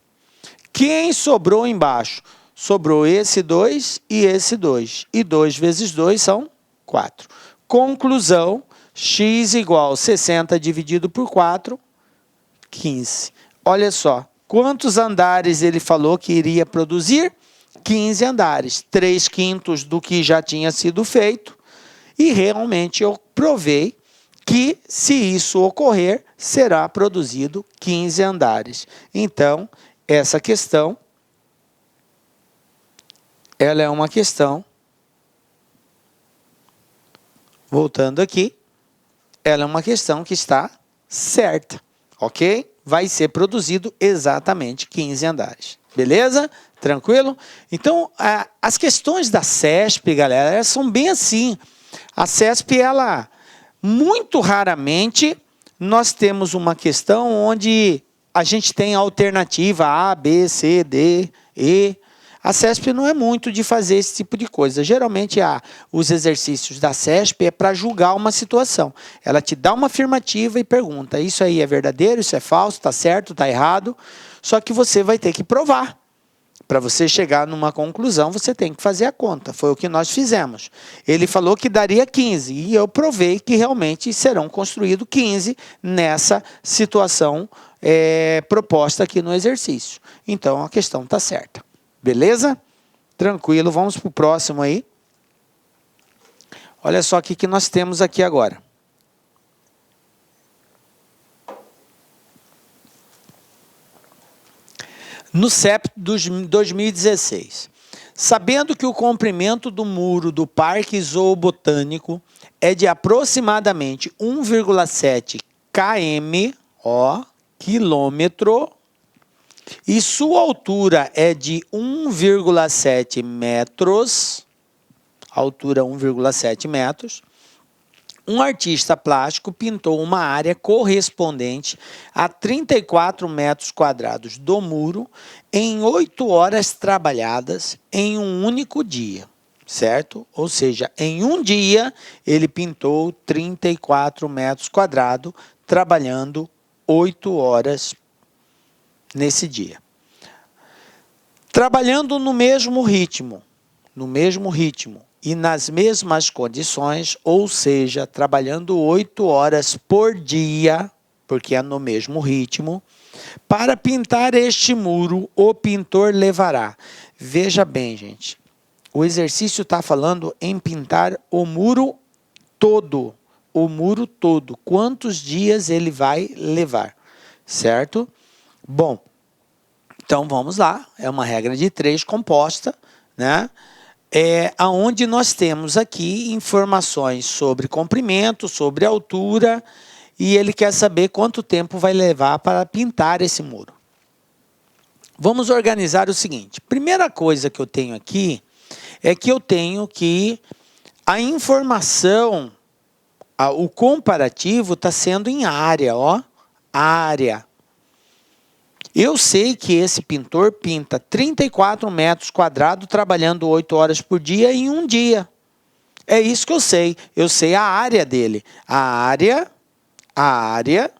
Quem sobrou embaixo? sobrou esse 2 e esse 2. E 2 vezes 2 são 4. Conclusão, x igual 60 dividido por 4, 15. Olha só, quantos andares ele falou que iria produzir? 15 andares, 3/5 do que já tinha sido feito. E realmente eu provei que, se isso ocorrer, será produzido 15 andares. Então, essa questão, ela é uma questão, voltando aqui, ela é uma questão que está certa, ok? Vai ser produzido exatamente 15 andares. Beleza? Tranquilo? Então, as questões da CESP, galera, elas são bem assim. A CESP, ela, muito raramente, nós temos uma questão onde a gente tem a alternativa A, B, C, D, E. A CESP não é muito de fazer esse tipo de coisa. Geralmente, os exercícios da CESP é para julgar uma situação. Ela te dá uma afirmativa e pergunta, isso aí é verdadeiro, isso é falso, está certo, está errado. Só que você vai ter que provar. Para você chegar numa conclusão, você tem que fazer a conta. Foi o que nós fizemos. Ele falou que daria 15, e eu provei que realmente serão construídos 15 nessa situação proposta aqui no exercício. Então, a questão está certa. Beleza? Tranquilo, vamos para o próximo aí. Olha só o que nós temos aqui agora. No CEP de 2016, sabendo que o comprimento do muro do Parque Zoobotânico é de aproximadamente 1,7 km, quilômetro, e sua altura é de 1,7 metros, altura 1,7 metros, um artista plástico pintou uma área correspondente a 34 metros quadrados do muro em 8 horas trabalhadas em um único dia, certo? Ou seja, em um dia ele pintou 34 metros quadrados, trabalhando 8 horas nesse dia. Trabalhando no mesmo ritmo, e nas mesmas condições, ou seja, trabalhando 8 horas por dia, porque é no mesmo ritmo, para pintar este muro, o pintor levará. Veja bem, gente, o exercício está falando em pintar o muro todo. Quantos dias ele vai levar, certo? Bom, então vamos lá, é uma regra de 3 composta, né? Aonde nós temos aqui informações sobre comprimento, sobre altura, e ele quer saber quanto tempo vai levar para pintar esse muro. Vamos organizar o seguinte. Primeira coisa que eu tenho aqui é que eu tenho que a informação, o comparativo está sendo em área, área. Eu sei que esse pintor pinta 34 metros quadrados trabalhando 8 horas por dia em um dia. É isso que eu sei. Eu sei a área dele. A área.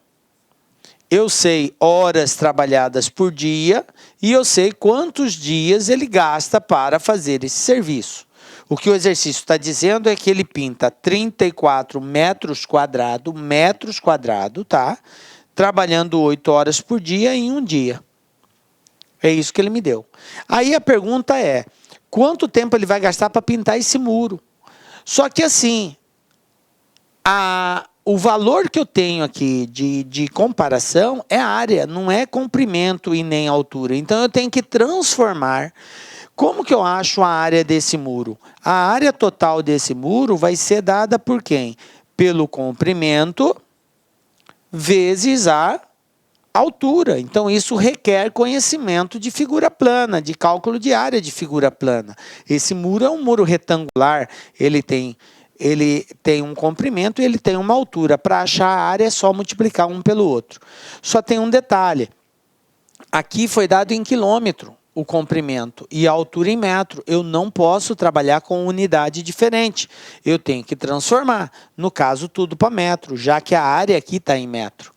Eu sei horas trabalhadas por dia e eu sei quantos dias ele gasta para fazer esse serviço. O que o exercício está dizendo é que ele pinta 34 metros quadrados, tá? Trabalhando 8 horas por dia em um dia. É isso que ele me deu. Aí a pergunta é, quanto tempo ele vai gastar para pintar esse muro? Só que assim, o valor que eu tenho aqui de comparação é área, não é comprimento e nem altura. Então eu tenho que transformar. Como que eu acho a área desse muro? A área total desse muro vai ser dada por quem? Pelo comprimento vezes a altura. Então, isso requer conhecimento de figura plana, de cálculo de área de figura plana. Esse muro é um muro retangular, ele tem um comprimento e ele tem uma altura. Para achar a área é só multiplicar um pelo outro. Só tem um detalhe. Aqui foi dado em quilômetro o comprimento e a altura em metro. Eu não posso trabalhar com unidade diferente. Eu tenho que transformar, no caso, tudo para metro, já que a área aqui está em metro.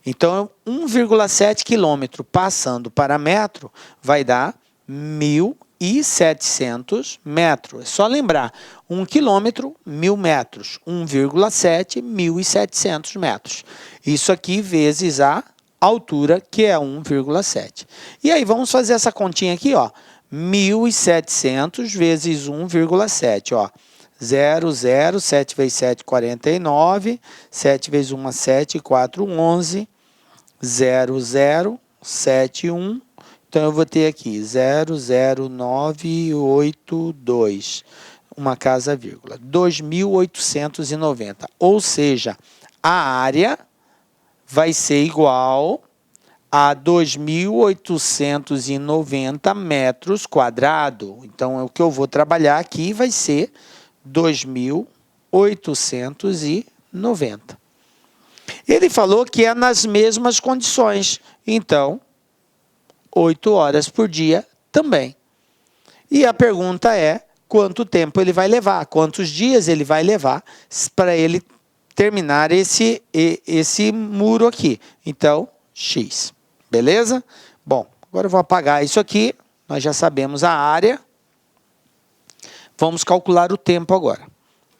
Então, 1,7 quilômetro passando para metro vai dar 1.000 1.700 metros. É só lembrar, 1 quilômetro, 1.000 metros. 1,7, 1.700 metros. Isso aqui vezes a altura, que é 1,7. E aí vamos fazer essa continha aqui, ó. 1.700 vezes 1,7, ó. 0, 0, 7 vezes 7, 49. 7 vezes 1, 7, 4, 11. 0, 0, 7, 1. Então, eu vou ter aqui 00982, uma casa vírgula, 2.890. Ou seja, a área vai ser igual a 2.890 metros quadrados. Então, o que eu vou trabalhar aqui vai ser 2.890. Ele falou que é nas mesmas condições. Então, 8 horas por dia também. E a pergunta é, quanto tempo ele vai levar? Quantos dias ele vai levar para ele terminar esse muro aqui? Então, X. Beleza? Bom, agora eu vou apagar isso aqui. Nós já sabemos a área. Vamos calcular o tempo agora.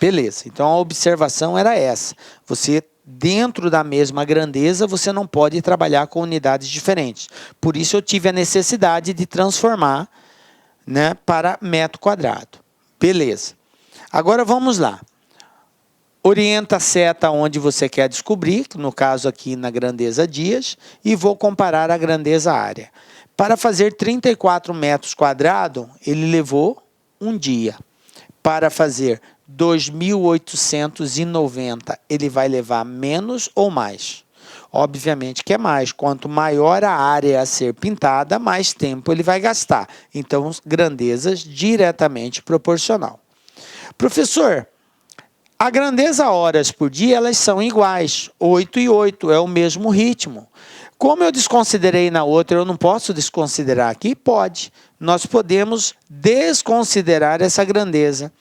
Beleza. Então, a observação era essa. Você, dentro da mesma grandeza, você não pode trabalhar com unidades diferentes. Por isso, eu tive a necessidade de transformar, né, para metro quadrado. Beleza. Agora, vamos lá. Orienta a seta onde você quer descobrir, no caso aqui na grandeza dias, e vou comparar a grandeza área. Para fazer 34 metros quadrados, ele levou um dia. Para fazer 2.890, ele vai levar menos ou mais? Obviamente que é mais. Quanto maior a área a ser pintada, mais tempo ele vai gastar. Então, grandezas diretamente proporcional. Professor, a grandeza horas por dia, elas são iguais. 8 e 8, é o mesmo ritmo. Como eu desconsiderei na outra, eu não posso desconsiderar aqui? Pode. Nós podemos desconsiderar essa grandeza.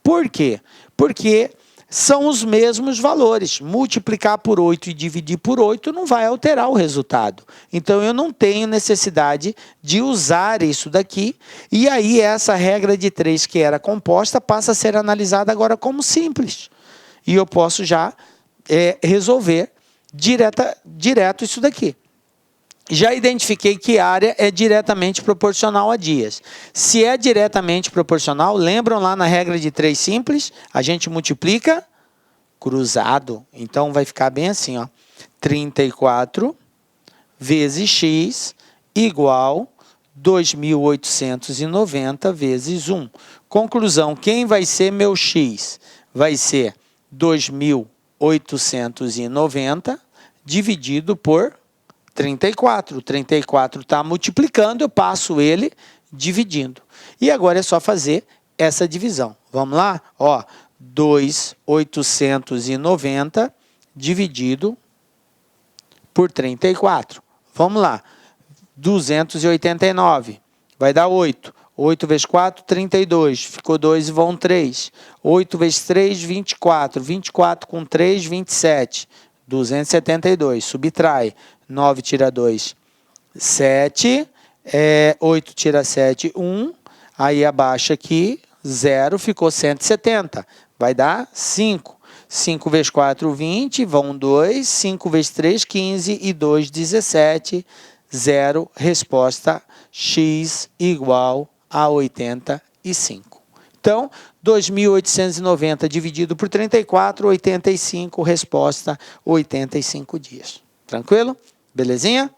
Por quê? Porque são os mesmos valores. Multiplicar por 8 e dividir por 8 não vai alterar o resultado. Então, eu não tenho necessidade de usar isso daqui. E aí, essa regra de 3 que era composta passa a ser analisada agora como simples. E eu posso já resolver direto isso daqui. Já identifiquei que área é diretamente proporcional a dias. Se é diretamente proporcional, lembram lá na regra de 3 simples? A gente multiplica cruzado. Então, vai ficar bem assim, ó. 34 vezes x igual 2.890 vezes 1. Conclusão, quem vai ser meu x? Vai ser 2.890 dividido por 34. 34 está multiplicando, eu passo ele dividindo. E agora é só fazer essa divisão. Vamos lá? Ó, 2.890 dividido por 34. Vamos lá. 289. Vai dar 8. 8 vezes 4, 32. Ficou 2 e vão 3. 8 vezes 3, 24. 24 com 3, 27. 272. Subtrai. 9 tira 2, 7. 8 tira 7, 1. Aí abaixa aqui, 0. Ficou 170. Vai dar 5. 5 vezes 4, 20. Vão 2. 5 vezes 3, 15. E 2, 17. 0. Resposta x igual a 85. Então, 2.890 dividido por 34, 85. Resposta, 85 dias. Tranquilo? Belezinha?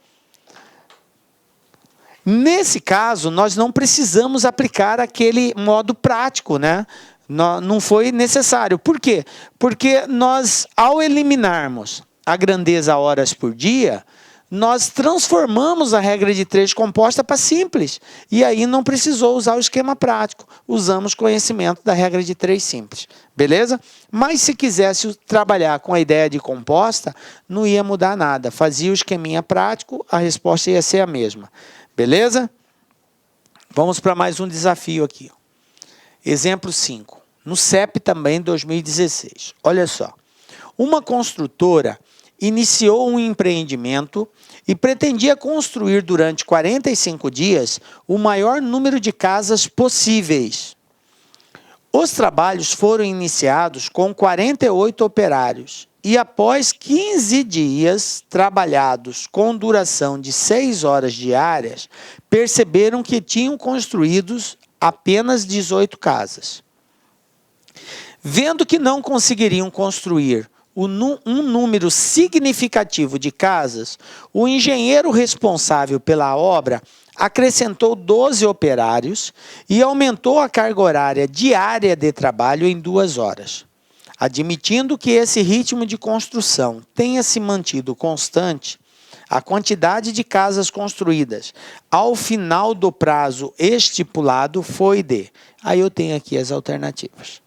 Nesse caso, nós não precisamos aplicar aquele modo prático, né? Não foi necessário. Por quê? Porque nós, ao eliminarmos a grandeza horas por dia, nós transformamos a regra de 3 composta para simples. E aí não precisou usar o esquema prático. Usamos conhecimento da regra de 3 simples. Beleza? Mas se quisesse trabalhar com a ideia de composta, não ia mudar nada. Fazia o esqueminha prático, a resposta ia ser a mesma. Beleza? Vamos para mais um desafio aqui. Exemplo 5. No CEP também, 2016. Olha só. Uma construtora iniciou um empreendimento e pretendia construir durante 45 dias o maior número de casas possíveis. Os trabalhos foram iniciados com 48 operários e após 15 dias trabalhados com duração de 6 horas diárias, perceberam que tinham construídos apenas 18 casas. Vendo que não conseguiriam construir um número significativo de casas, o engenheiro responsável pela obra acrescentou 12 operários e aumentou a carga horária diária de trabalho em 2 horas. Admitindo que esse ritmo de construção tenha se mantido constante, a quantidade de casas construídas ao final do prazo estipulado foi de... Aí eu tenho aqui as alternativas.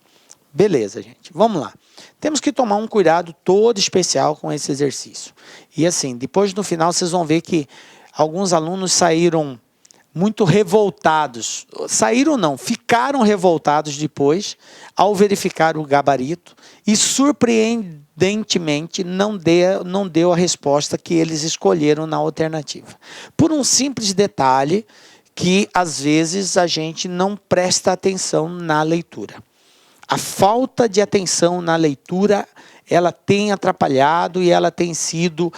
Beleza, gente. Vamos lá. Temos que tomar um cuidado todo especial com esse exercício. E assim, depois no final vocês vão ver que alguns alunos saíram muito revoltados. Saíram não, ficaram revoltados depois ao verificar o gabarito e surpreendentemente não deu a resposta que eles escolheram na alternativa. Por um simples detalhe que às vezes a gente não presta atenção na leitura. A falta de atenção na leitura, ela tem atrapalhado e ela tem sido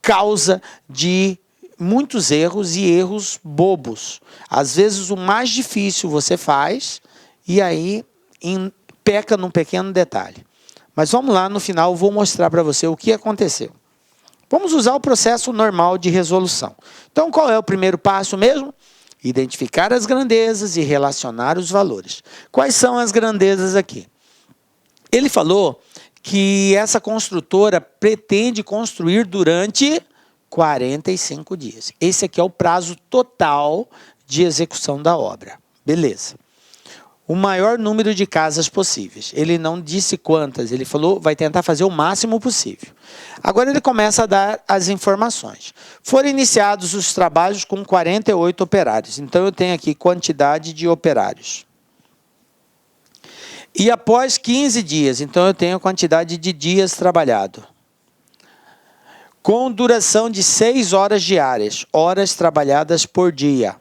causa de muitos erros e erros bobos. Às vezes o mais difícil você faz e aí peca num pequeno detalhe. Mas vamos lá, no final eu vou mostrar para você o que aconteceu. Vamos usar o processo normal de resolução. Então qual é o primeiro passo mesmo? Identificar as grandezas e relacionar os valores. Quais são as grandezas aqui? Ele falou que essa construtora pretende construir durante 45 dias. Esse aqui é o prazo total de execução da obra. Beleza. O maior número de casas possíveis. Ele não disse quantas, ele falou vai tentar fazer o máximo possível. Agora ele começa a dar as informações. Foram iniciados os trabalhos com 48 operários. Então eu tenho aqui quantidade de operários. E após 15 dias, então eu tenho a quantidade de dias trabalhado. Com duração de 6 horas diárias, horas trabalhadas por dia.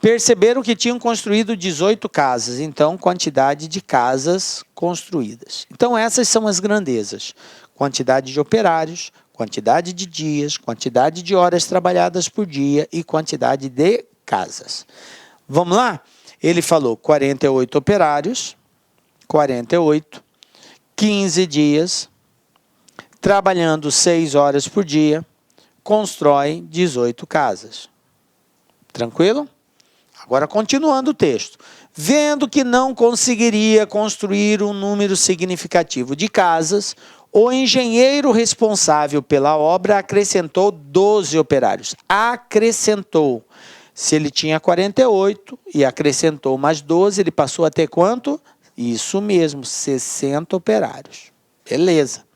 Perceberam que tinham construído 18 casas, então quantidade de casas construídas. Então essas são as grandezas. Quantidade de operários, quantidade de dias, quantidade de horas trabalhadas por dia e quantidade de casas. Vamos lá? Ele falou 48 operários, 48, 15 dias, trabalhando 6 horas por dia, constrói 18 casas. Tranquilo? Agora, continuando o texto. Vendo que não conseguiria construir um número significativo de casas, o engenheiro responsável pela obra acrescentou 12 operários. Acrescentou. Se ele tinha 48 e acrescentou mais 12, ele passou a ter quanto? Isso mesmo, 60 operários. Beleza.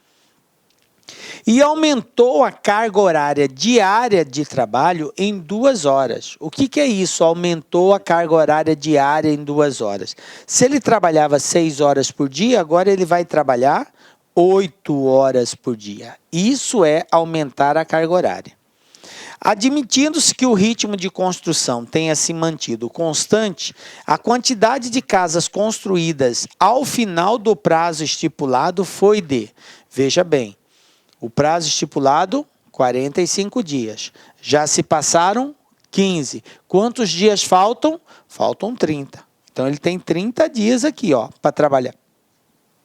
E aumentou a carga horária diária de trabalho em 2 horas. O que é isso? Aumentou a carga horária diária em 2 horas. Se ele trabalhava 6 horas por dia, agora ele vai trabalhar 8 horas por dia. Isso é aumentar a carga horária. Admitindo-se que o ritmo de construção tenha se mantido constante, a quantidade de casas construídas ao final do prazo estipulado foi de, veja bem, o prazo estipulado, 45 dias. Já se passaram 15. Quantos dias faltam? Faltam 30. Então, ele tem 30 dias aqui para trabalhar.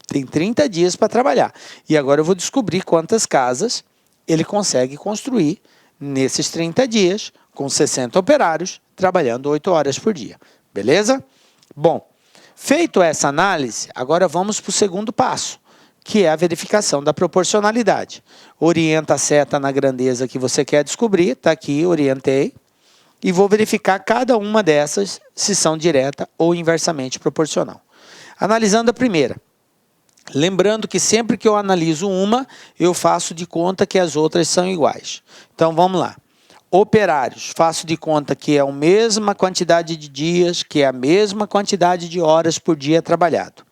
Tem 30 dias para trabalhar. E agora eu vou descobrir quantas casas ele consegue construir nesses 30 dias, com 60 operários, trabalhando 8 horas por dia. Beleza? Bom, feito essa análise, agora vamos para o segundo passo, que é a verificação da proporcionalidade. Orienta a seta na grandeza que você quer descobrir, está aqui, orientei, e vou verificar cada uma dessas se são direta ou inversamente proporcional. Analisando a primeira, lembrando que sempre que eu analiso uma, eu faço de conta que as outras são iguais. Então vamos lá. Operários, faço de conta que é a mesma quantidade de dias, que é a mesma quantidade de horas por dia trabalhado.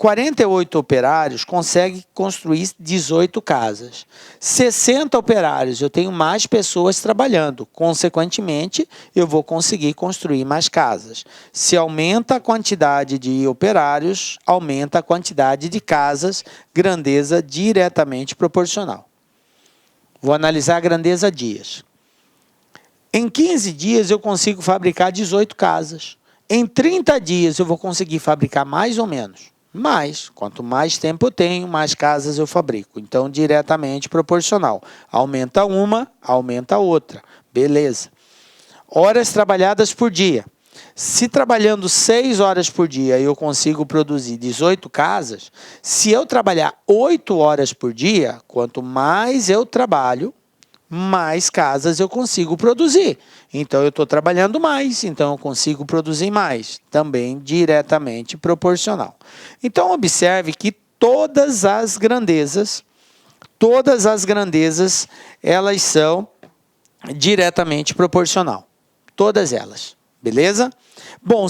48 operários conseguem construir 18 casas. 60 operários, eu tenho mais pessoas trabalhando. Consequentemente, eu vou conseguir construir mais casas. Se aumenta a quantidade de operários, aumenta a quantidade de casas, grandeza diretamente proporcional. Vou analisar a grandeza dias. Em 15 dias, eu consigo fabricar 18 casas. Em 30 dias, eu vou conseguir fabricar mais ou menos. Mas, quanto mais tempo eu tenho, mais casas eu fabrico. Então, diretamente proporcional. Aumenta uma, aumenta a outra. Beleza. Horas trabalhadas por dia. Se trabalhando 6 horas por dia eu consigo produzir 18 casas, se eu trabalhar 8 horas por dia, quanto mais eu trabalho, mais casas eu consigo produzir. Então, eu estou trabalhando mais, então eu consigo produzir mais. Também diretamente proporcional. Então, observe que todas as grandezas, elas são diretamente proporcional. Todas elas. Beleza? Bom,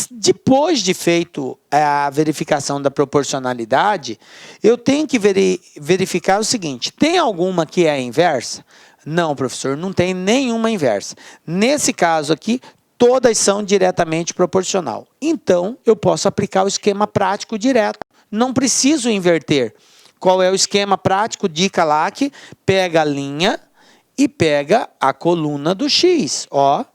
depois de feito a verificação da proporcionalidade, eu tenho que verificar o seguinte: tem alguma que é a inversa? Não, professor, não tem nenhuma inversa. Nesse caso aqui, todas são diretamente proporcional. Então, eu posso aplicar o esquema prático direto. Não preciso inverter. Qual é o esquema prático? Dica lá que pega a linha e pega a coluna do X. Ó.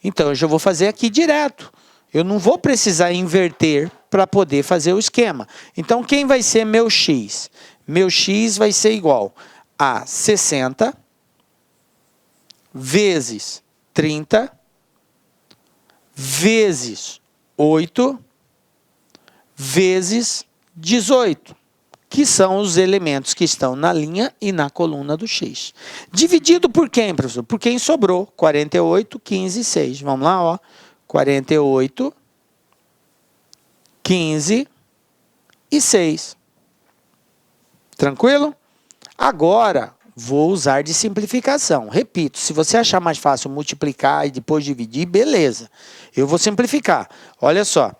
Então, eu já vou fazer aqui direto. Eu não vou precisar inverter para poder fazer o esquema. Então, quem vai ser meu X? Meu X vai ser igual a 60 vezes 30 vezes 8 vezes 18, que são os elementos que estão na linha e na coluna do X. Dividido por quem, professor? Por quem sobrou. 48, 15 e 6. Vamos lá, ó. 48, 15 e 6. Tranquilo? Agora, vou usar de simplificação. Repito, se você achar mais fácil multiplicar e depois dividir, beleza. Eu vou simplificar. Olha só.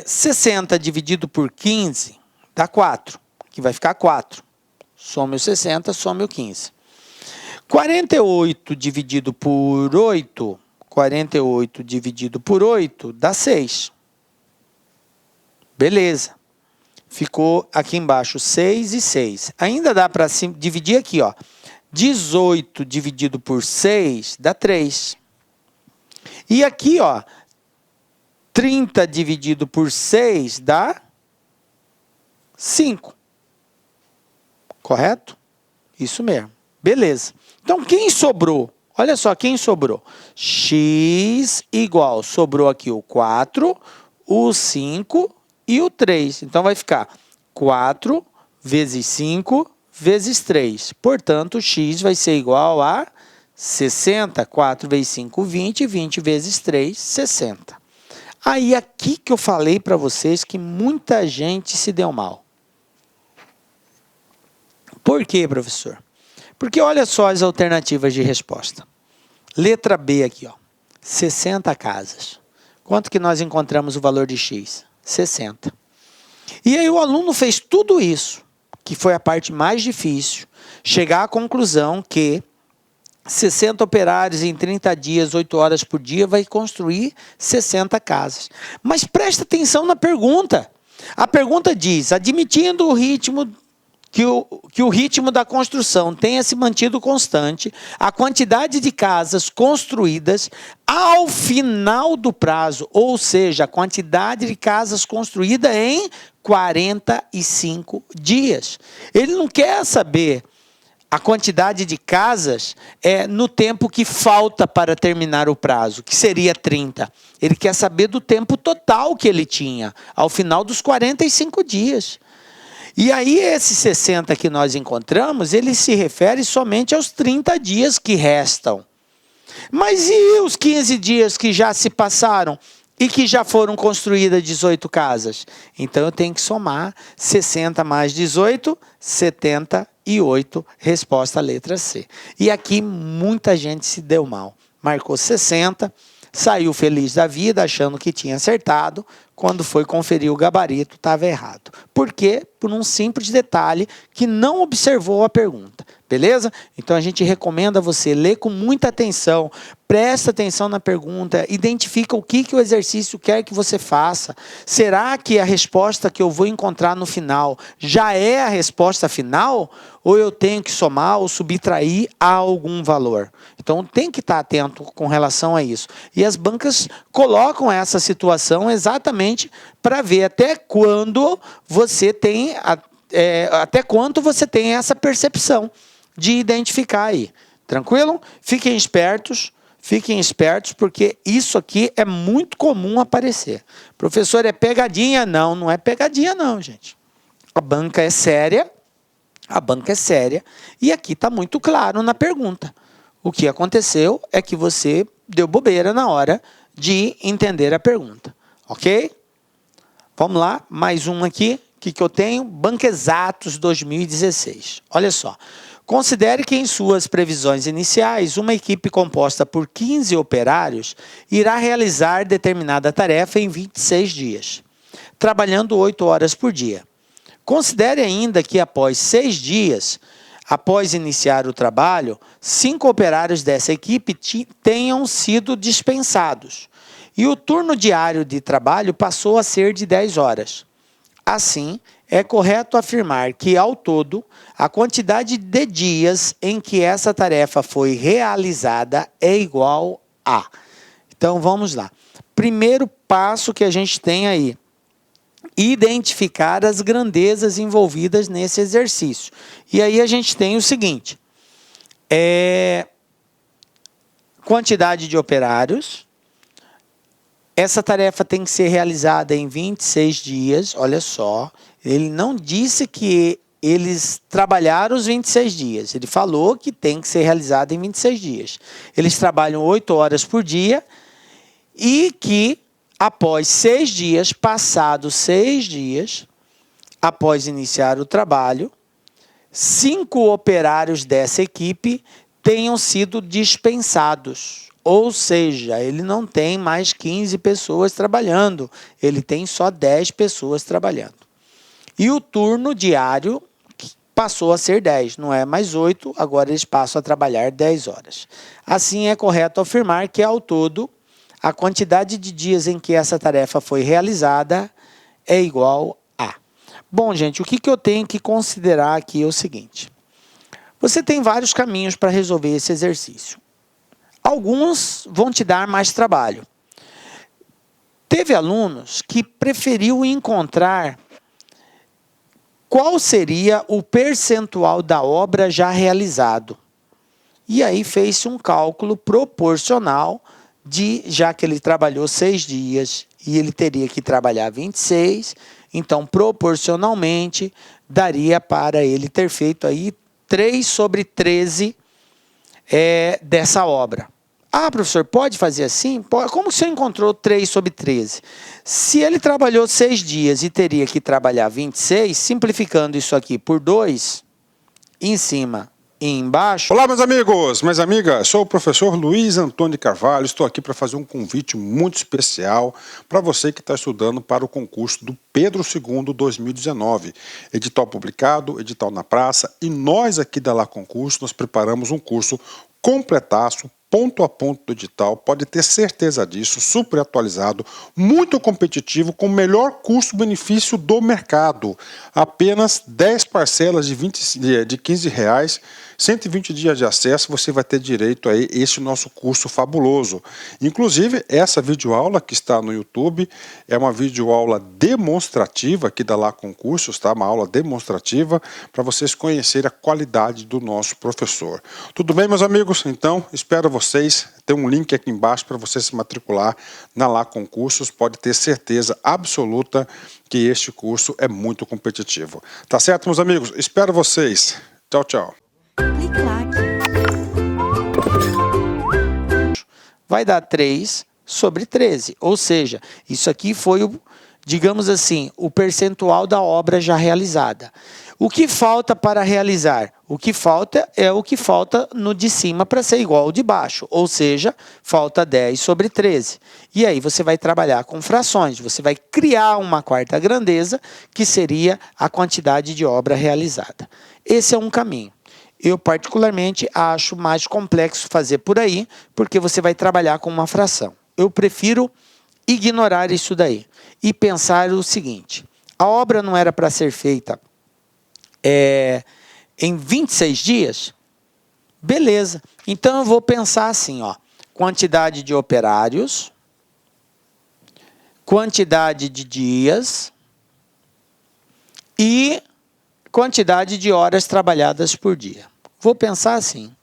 60 dividido por 15 dá 4. Aqui vai ficar 4. Some o 60, some o 15. 48 dividido por 8, 48 dividido por 8 dá 6. Beleza. Ficou aqui embaixo 6 e 6. Ainda dá para dividir aqui, ó. 18 dividido por 6 dá 3. E aqui, ó, 30 dividido por 6 dá 5. Correto? Isso mesmo. Beleza. Então, quem sobrou? Olha só, quem sobrou? X igual, sobrou aqui o 4, o 5 e o 3. Então, vai ficar 4 vezes 5 vezes 3. Portanto, x vai ser igual a 60. 4 vezes 5, 20. 20 vezes 3, 60. Aí, aqui que eu falei para vocês que muita gente se deu mal. Por quê, professor? Porque olha só as alternativas de resposta. Letra B aqui, ó. 60 casas. Quanto que nós encontramos o valor de x? 60. E aí o aluno fez tudo isso, que foi a parte mais difícil, chegar à conclusão que 60 operários em 30 dias, 8 horas por dia, vai construir 60 casas. Mas presta atenção na pergunta. A pergunta diz, admitindo o ritmo que o ritmo da construção tenha se mantido constante, a quantidade de casas construídas ao final do prazo, ou seja, a quantidade de casas construídas em 45 dias. Ele não quer saber a quantidade de casas no tempo que falta para terminar o prazo, que seria 30. Ele quer saber do tempo total que ele tinha, ao final dos 45 dias. E aí, esse 60 que nós encontramos, ele se refere somente aos 30 dias que restam. Mas e os 15 dias que já se passaram e que já foram construídas 18 casas? Então, eu tenho que somar 60 mais 18, 78, resposta letra C. E aqui, muita gente se deu mal. Marcou 60, saiu feliz da vida, achando que tinha acertado. Quando foi conferir o gabarito, estava errado. Por quê? Por um simples detalhe que não observou a pergunta. Beleza? Então a gente recomenda você ler com muita atenção, presta atenção na pergunta, identifica o que o exercício quer que você faça. Será que a resposta que eu vou encontrar no final já é a resposta final? Ou eu tenho que somar ou subtrair a algum valor? Então tem que estar atento com relação a isso. E as bancas colocam essa situação exatamente para ver até quando você tem até quanto você tem essa percepção de identificar aí. Tranquilo? Fiquem espertos, porque isso aqui é muito comum aparecer. Professor, é pegadinha? Não, não é pegadinha não, gente. A banca é séria, e aqui está muito claro na pergunta. O que aconteceu é que você deu bobeira na hora de entender a pergunta, ok? Vamos lá, mais um aqui. O que eu tenho? Banca Exatos 2016. Olha só. Considere que em suas previsões iniciais, uma equipe composta por 15 operários irá realizar determinada tarefa em 26 dias, trabalhando 8 horas por dia. Considere ainda que após 6 dias, após iniciar o trabalho, 5 operários dessa equipe tenham sido dispensados e o turno diário de trabalho passou a ser de 10 horas. Assim, é correto afirmar que, ao todo, a quantidade de dias em que essa tarefa foi realizada é igual a... Então, vamos lá. Primeiro passo que a gente tem aí, identificar as grandezas envolvidas nesse exercício. E aí a gente tem o seguinte, quantidade de operários. Essa tarefa tem que ser realizada em 26 dias, olha só. Ele não disse que eles trabalharam os 26 dias. Ele falou que tem que ser realizada em 26 dias. Eles trabalham 8 horas por dia e que, após 6 dias, passados 6 dias, após iniciar o trabalho, 5 operários dessa equipe tenham sido dispensados. Ou seja, ele não tem mais 15 pessoas trabalhando, ele tem só 10 pessoas trabalhando. E o turno diário passou a ser 10, não é mais 8, agora eles passam a trabalhar 10 horas. Assim, é correto afirmar que, ao todo, a quantidade de dias em que essa tarefa foi realizada é igual a... Bom, gente, o que eu tenho que considerar aqui é o seguinte. Você tem vários caminhos para resolver esse exercício. Alguns vão te dar mais trabalho. Teve alunos que preferiu encontrar qual seria o percentual da obra já realizado. E aí fez-se um cálculo proporcional já que ele trabalhou 6 dias e ele teria que trabalhar 26, então proporcionalmente daria para ele ter feito aí 3/13 dessa obra. Ah, professor, pode fazer assim? Como você encontrou 3/13? Se ele trabalhou 6 dias e teria que trabalhar 26, simplificando isso aqui por 2, em cima e embaixo... Olá, meus amigos, minhas amigas, sou o professor Luiz Antônio de Carvalho, estou aqui para fazer um convite muito especial para você que está estudando para o concurso do Pedro II 2019. Edital publicado, edital na praça, e nós aqui da Lá Concurso, nós preparamos um curso completaço, ponto a ponto do edital, pode ter certeza disso, super atualizado, muito competitivo, com o melhor custo-benefício do mercado. Apenas 10 parcelas de R$15, 120 dias de acesso, você vai ter direito a esse nosso curso fabuloso. Inclusive, essa videoaula que está no YouTube é uma videoaula demonstrativa aqui da Lá Concursos, tá? Uma aula demonstrativa para vocês conhecerem a qualidade do nosso professor. Tudo bem, meus amigos? Então, espero vocês. Tem um link aqui embaixo para você se matricular na Lá Concursos. Pode ter certeza absoluta que este curso é muito competitivo. Tá certo, meus amigos? Espero vocês. Tchau, tchau. Vai dar 3/13, ou seja, isso aqui foi o digamos assim, o percentual da obra já realizada. O que falta para realizar? O que falta é o que falta no de cima para ser igual ao de baixo, ou seja, falta 10 sobre 13. E aí você vai trabalhar com frações, você vai criar uma quarta grandeza, que seria a quantidade de obra realizada. Esse é um caminho. Eu, particularmente, acho mais complexo fazer por aí, porque você vai trabalhar com uma fração. Eu prefiro ignorar isso daí e pensar o seguinte: a obra não era para ser feita em 26 dias? Beleza. Então eu vou pensar assim, ó, quantidade de operários, quantidade de dias e quantidade de horas trabalhadas por dia. Vou pensar assim: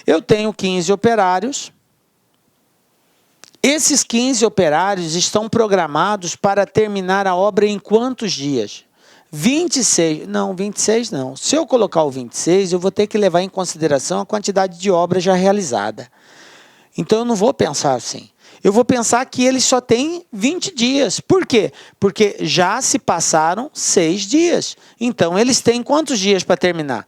eu tenho 15 operários. Esses 15 operários estão programados para terminar a obra em quantos dias? 26. Não, 26 não. Se eu colocar o 26, eu vou ter que levar em consideração a quantidade de obra já realizada. Então eu não vou pensar assim. Eu vou pensar que eles só têm 20 dias. Por quê? Porque já se passaram 6 dias. Então eles têm quantos dias para terminar?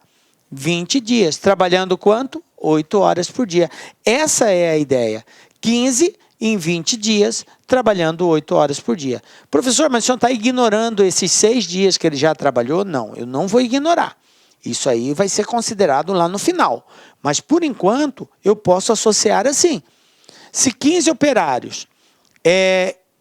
20 dias. Trabalhando quanto? 8 horas por dia. Essa é a ideia. 15 em 20 dias, trabalhando 8 horas por dia. Professor, mas o senhor está ignorando esses 6 dias que ele já trabalhou? Não, eu não vou ignorar. Isso aí vai ser considerado lá no final. Mas, por enquanto, eu posso associar assim. Se 15 operários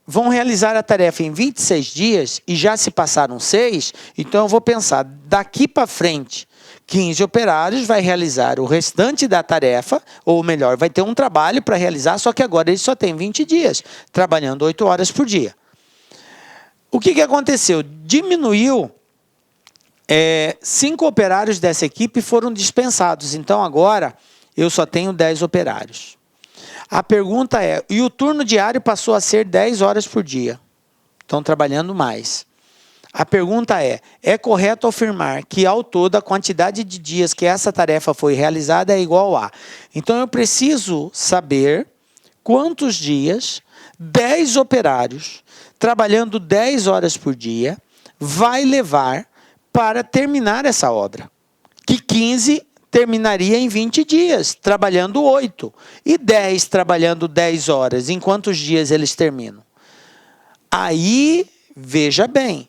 vão realizar a tarefa em 26 dias e já se passaram 6, então eu vou pensar, daqui para frente, 15 operários vai realizar o restante da tarefa, ou melhor, vai ter um trabalho para realizar, só que agora eles só têm 20 dias, trabalhando 8 horas por dia. O que aconteceu? Diminuiu, 5 operários dessa equipe foram dispensados, então agora eu só tenho 10 operários. A pergunta é, e o turno diário passou a ser 10 horas por dia? Estão trabalhando mais. A pergunta é correto afirmar que, ao todo, a quantidade de dias que essa tarefa foi realizada é igual a... Então, eu preciso saber quantos dias 10 operários, trabalhando 10 horas por dia, vai levar para terminar essa obra. Que 15 terminaria em 20 dias, trabalhando 8. E 10 trabalhando 10 horas. Em quantos dias eles terminam? Aí, veja bem,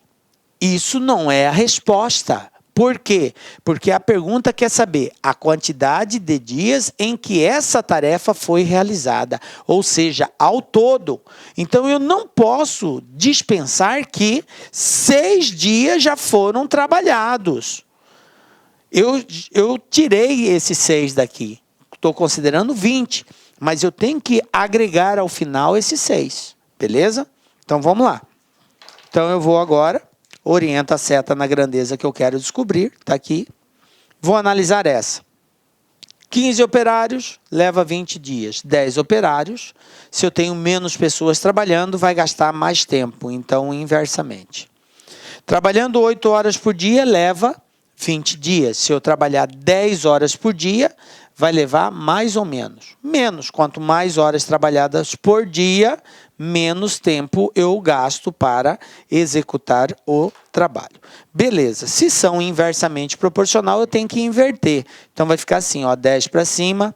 isso não é a resposta. Por quê? Porque a pergunta quer saber a quantidade de dias em que essa tarefa foi realizada, ou seja, ao todo. Então, eu não posso dispensar que 6 dias já foram trabalhados. Eu tirei esses 6 daqui, estou considerando 20, mas eu tenho que agregar ao final esses 6, beleza? Então, vamos lá. Então, eu vou agora, oriento a seta na grandeza que eu quero descobrir, está aqui. Vou analisar essa. 15 operários, leva 20 dias. 10 operários, se eu tenho menos pessoas trabalhando, vai gastar mais tempo, então, inversamente. Trabalhando 8 horas por dia, leva 20 dias. Se eu trabalhar 10 horas por dia, vai levar mais ou menos. Menos. Quanto mais horas trabalhadas por dia, menos tempo eu gasto para executar o trabalho. Beleza. Se são inversamente proporcional, eu tenho que inverter. Então, vai ficar assim, ó, 10 para cima,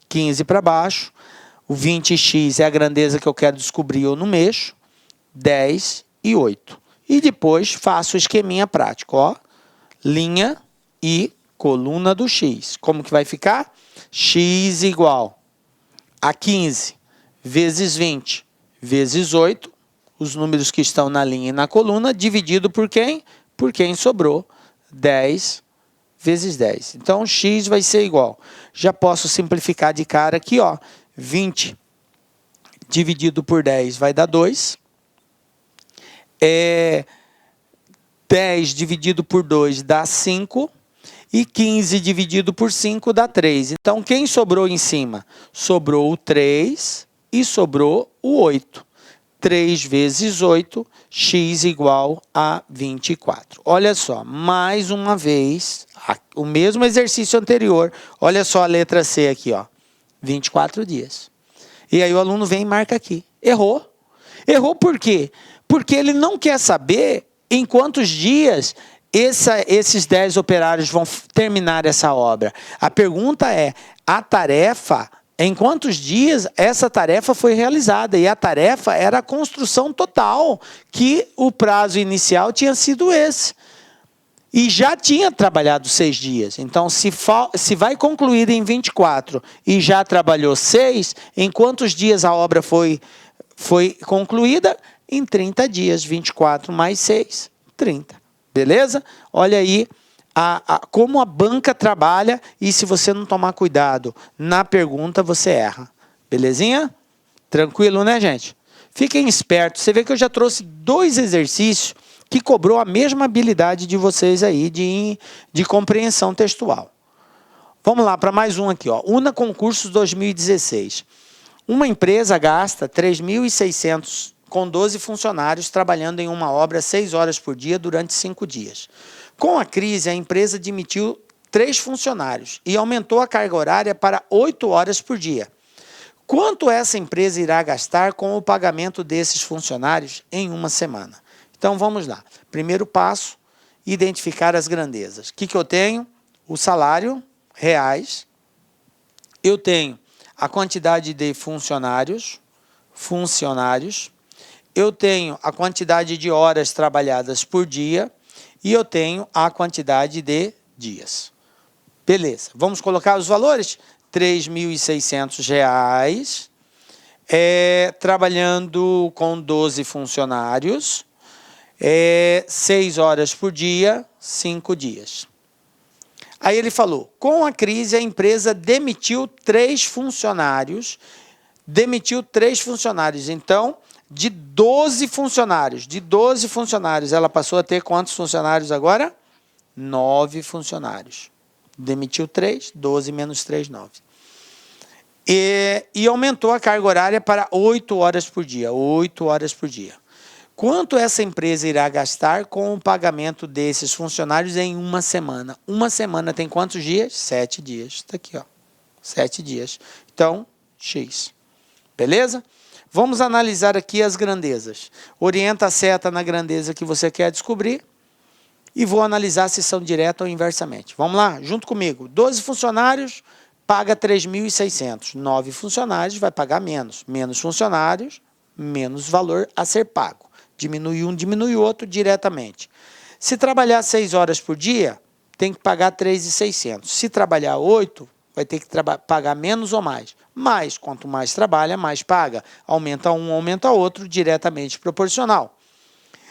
15 para baixo. O 20x é a grandeza que eu quero descobrir, eu não mexo. 10 e 8. E depois faço o esqueminha prático, ó. Linha e coluna do x. Como que vai ficar? X igual a 15 vezes 20 vezes 8, os números que estão na linha e na coluna, dividido por quem? Por quem sobrou, 10 vezes 10. Então, x vai ser igual. Já posso simplificar de cara aqui, ó. 20 dividido por 10 vai dar 2. 10 dividido por 2 dá 5. E 15 dividido por 5 dá 3. Então, quem sobrou em cima? Sobrou o 3 e sobrou o 8. 3 vezes 8, x igual a 24. Olha só, mais uma vez, o mesmo exercício anterior. Olha só a letra C aqui, ó. 24 dias. E aí o aluno vem e marca aqui. Errou. Errou por quê? Porque ele não quer saber em quantos dias esses 10 operários vão terminar essa obra. A pergunta é, a tarefa, em quantos dias essa tarefa foi realizada? E a tarefa era a construção total, que o prazo inicial tinha sido esse. E já tinha trabalhado 6 dias. Então, se vai concluir em 24 e já trabalhou 6, em quantos dias a obra foi concluída? Em 30 dias. 24 mais 6, 30. Beleza? Olha aí como a banca trabalha e se você não tomar cuidado na pergunta, você erra. Belezinha? Tranquilo, né, gente? Fiquem espertos. Você vê que eu já trouxe 2 exercícios que cobrou a mesma habilidade de vocês aí de compreensão textual. Vamos lá para mais um aqui, ó. Una Concursos 2016. Uma empresa gasta 3.600 com 12 funcionários trabalhando em uma obra 6 horas por dia durante 5 dias. Com a crise, a empresa demitiu 3 funcionários e aumentou a carga horária para 8 horas por dia. Quanto essa empresa irá gastar com o pagamento desses funcionários em uma semana? Então, vamos lá. Primeiro passo, identificar as grandezas. O que eu tenho? O salário, reais. Eu tenho a quantidade de funcionários. Eu tenho a quantidade de horas trabalhadas por dia. E eu tenho a quantidade de dias. Beleza. Vamos colocar os valores? R$ 3.600, trabalhando com 12 funcionários. 6 horas por dia, 5 dias. Aí ele falou, com a crise a empresa demitiu 3 funcionários. Então, de 12 funcionários, ela passou a ter quantos funcionários agora? 9 funcionários. Demitiu 3, 12 menos 3, 9. E aumentou a carga horária para 8 horas por dia. 8 horas por dia. Quanto essa empresa irá gastar com o pagamento desses funcionários em uma semana? Uma semana tem quantos dias? 7 dias. Está aqui, ó. 7 dias. Então, X. Beleza? Vamos analisar aqui as grandezas. Orienta a seta na grandeza que você quer descobrir e vou analisar se são direta ou inversamente. Vamos lá? Junto comigo. 12 funcionários, paga 3.600. 9 funcionários, vai pagar menos. Menos funcionários, menos valor a ser pago. Diminui um, diminui o outro diretamente. Se trabalhar 6 horas por dia, tem que pagar 3.600. Se trabalhar 8, vai ter que pagar menos ou mais. Mas, quanto mais trabalha, mais paga. Aumenta um, aumenta outro, diretamente proporcional.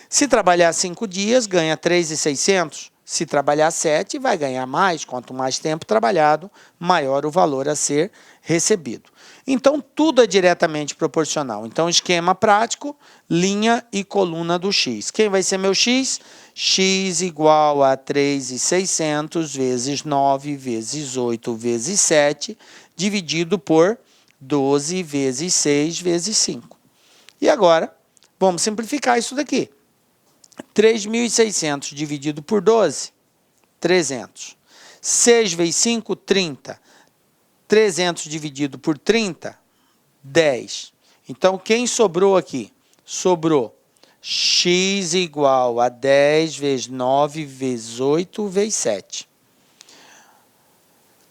Se trabalhar 5 dias, ganha 3.600. Se trabalhar 7, vai ganhar mais. Quanto mais tempo trabalhado, maior o valor a ser recebido. Então, tudo é diretamente proporcional. Então, esquema prático, linha e coluna do X. Quem vai ser meu X? X igual a 3.600 vezes 9 vezes 8 vezes 7, dividido por 12 vezes 6 vezes 5. E agora, vamos simplificar isso daqui. 3.600 dividido por 12, 300. 6 vezes 5, 30. 300 dividido por 30, 10. Então, quem sobrou aqui? Sobrou x igual a 10 vezes 9 vezes 8 vezes 7.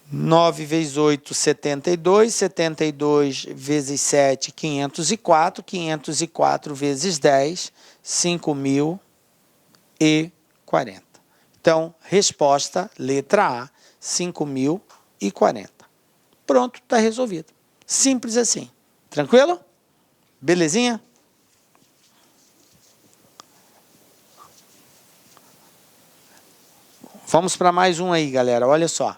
9 vezes 8, 72. 72 vezes 7, 504. 504 vezes 10, 5.040. Então, resposta, letra A, 5.040. Pronto, está resolvido. Simples assim. Tranquilo? Belezinha? Vamos para mais um aí, galera. Olha só.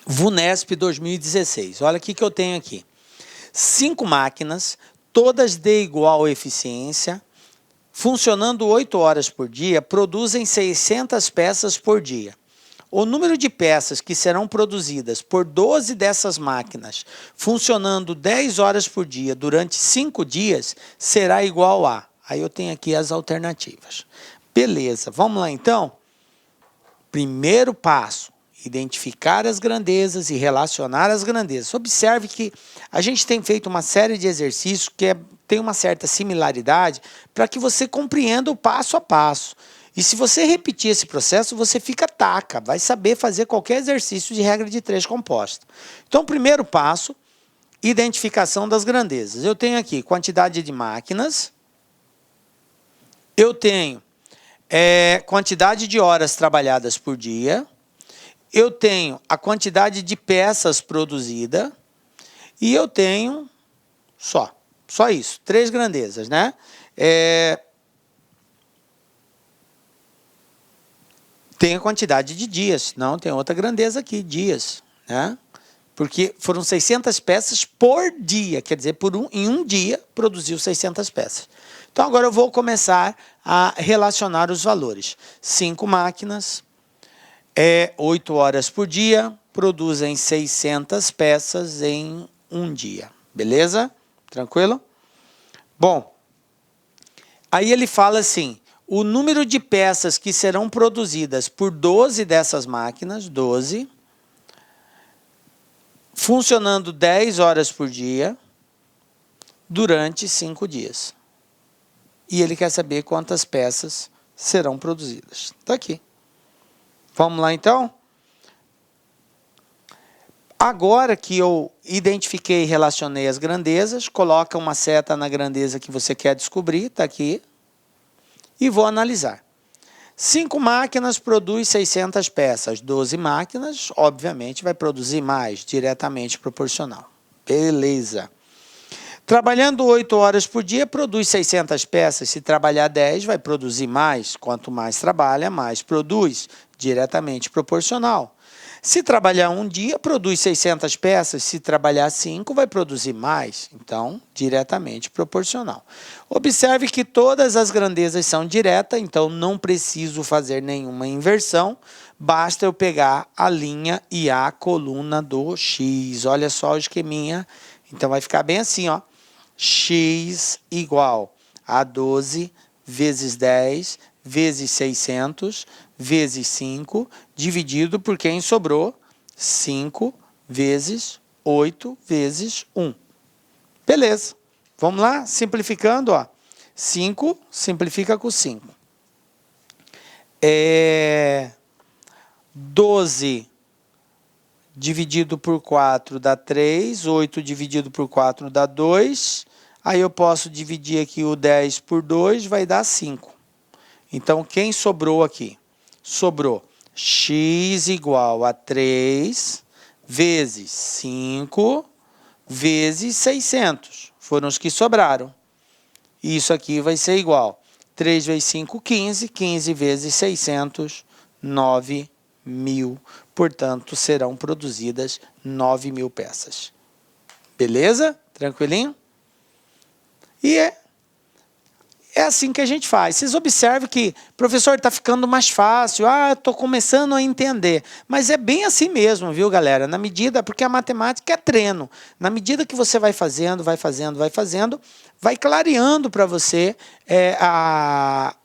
VUNESP 2016. Olha o que eu tenho aqui. 5 máquinas, todas de igual eficiência, funcionando 8 horas por dia, produzem 600 peças por dia. O número de peças que serão produzidas por 12 dessas máquinas, funcionando 10 horas por dia durante 5 dias, será igual a... Aí eu tenho aqui as alternativas. Beleza, vamos lá então? Primeiro passo, identificar as grandezas e relacionar as grandezas. Observe que a gente tem feito uma série de exercícios que tem uma certa similaridade para que você compreenda o passo a passo. E se você repetir esse processo, você fica taca, vai saber fazer qualquer exercício de regra de 3 composta. Então, primeiro passo, identificação das grandezas. Eu tenho aqui quantidade de máquinas, eu tenho quantidade de horas trabalhadas por dia, eu tenho a quantidade de peças produzida e eu tenho só isso, 3 grandezas, né? Tem a quantidade de dias, não, tem outra grandeza aqui, dias, né? Porque foram 600 peças por dia, quer dizer, em um dia produziu 600 peças. Então, agora eu vou começar a relacionar os valores. 5 máquinas, 8 horas por dia, produzem 600 peças em um dia. Beleza? Tranquilo? Bom, aí ele fala assim, o número de peças que serão produzidas por 12 dessas máquinas, 12, funcionando 10 horas por dia, durante 5 dias. E ele quer saber quantas peças serão produzidas. Está aqui. Vamos lá, então? Agora que eu identifiquei e relacionei as grandezas, coloca uma seta na grandeza que você quer descobrir, está aqui, e vou analisar. 5 máquinas produz 600 peças, 12 máquinas, obviamente, vai produzir mais, diretamente proporcional. Beleza. Trabalhando 8 horas por dia, produz 600 peças. Se trabalhar 10, vai produzir mais. Quanto mais trabalha, mais produz, diretamente proporcional. Se trabalhar um dia, produz 600 peças. Se trabalhar 5, vai produzir mais. Então, diretamente proporcional. Observe que todas as grandezas são diretas, então não preciso fazer nenhuma inversão. Basta eu pegar a linha e a coluna do X. Olha só o esqueminha. Então, vai ficar bem assim, ó. X igual a 12 vezes 10 vezes 600 vezes 5, dividido por quem sobrou, 5 vezes 8 vezes 1. Beleza. Vamos lá? Simplificando, ó. 5 simplifica com 5. 12 dividido por 4 dá 3, 8 dividido por 4 dá 2, aí eu posso dividir aqui o 10 por 2, vai dar 5. Então, quem sobrou aqui? Sobrou x igual a 3 vezes 5 vezes 600. Foram os que sobraram. Isso aqui vai ser igual. 3 vezes 5, 15. 15 vezes 600, 9.000. Portanto, serão produzidas 9.000 peças. Beleza? Tranquilinho? E é assim que a gente faz. Vocês observam que, professor, está ficando mais fácil. Estou começando a entender. Mas é bem assim mesmo, viu, galera? Na medida, porque a matemática é treino. Na medida que você vai fazendo, vai clareando para você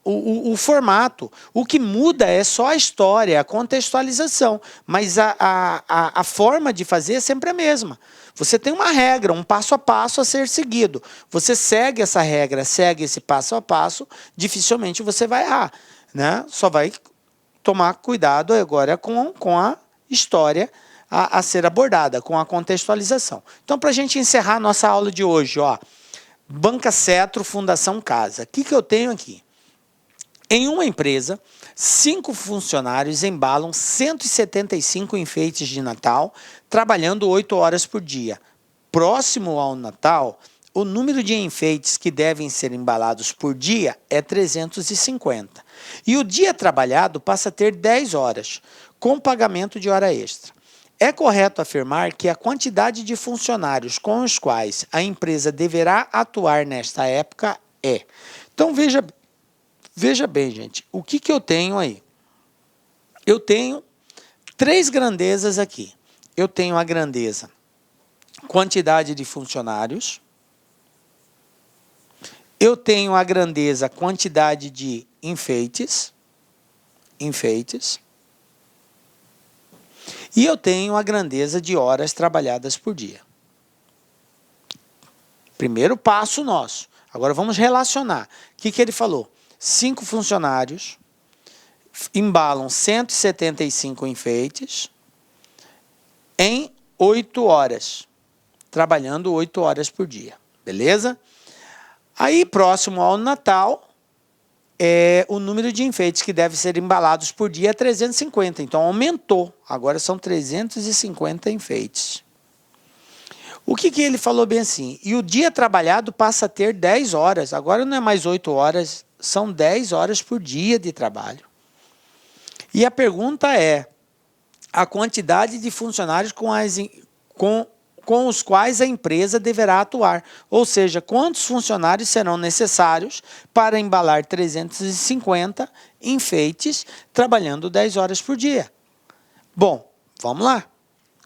o formato. O que muda é só a história, a contextualização. Mas a forma de fazer é sempre a mesma. Você tem uma regra, um passo a passo a ser seguido. Você segue essa regra, segue esse passo a passo, dificilmente você vai errar, né? Só vai tomar cuidado agora com a história a ser abordada, com a contextualização. Então, para a gente encerrar a nossa aula de hoje, ó, Banca Cetro, Fundação Casa. O que eu tenho aqui? Em uma empresa, 5 funcionários embalam 175 enfeites de Natal, trabalhando 8 horas por dia. Próximo ao Natal, o número de enfeites que devem ser embalados por dia é 350. E o dia trabalhado passa a ter 10 horas, com pagamento de hora extra. É correto afirmar que a quantidade de funcionários com os quais a empresa deverá atuar nesta época é. Então, veja bem, gente, o que eu tenho aí? Eu tenho 3 grandezas aqui. Eu tenho a grandeza quantidade de funcionários. Eu tenho a grandeza quantidade de enfeites. E eu tenho a grandeza de horas trabalhadas por dia. Primeiro passo nosso. Agora vamos relacionar. O que ele falou? 5 funcionários embalam 175 enfeites em 8 horas. Trabalhando 8 horas por dia. Beleza? Aí, próximo ao Natal, o número de enfeites que devem ser embalados por dia é 350. Então, aumentou. Agora são 350 enfeites. O que ele falou bem assim? E o dia trabalhado passa a ter 10 horas. Agora não é mais 8 horas, são 10 horas por dia de trabalho. E a pergunta é, a quantidade de funcionários com os quais a empresa deverá atuar. Ou seja, quantos funcionários serão necessários para embalar 350 enfeites trabalhando 10 horas por dia? Bom, vamos lá.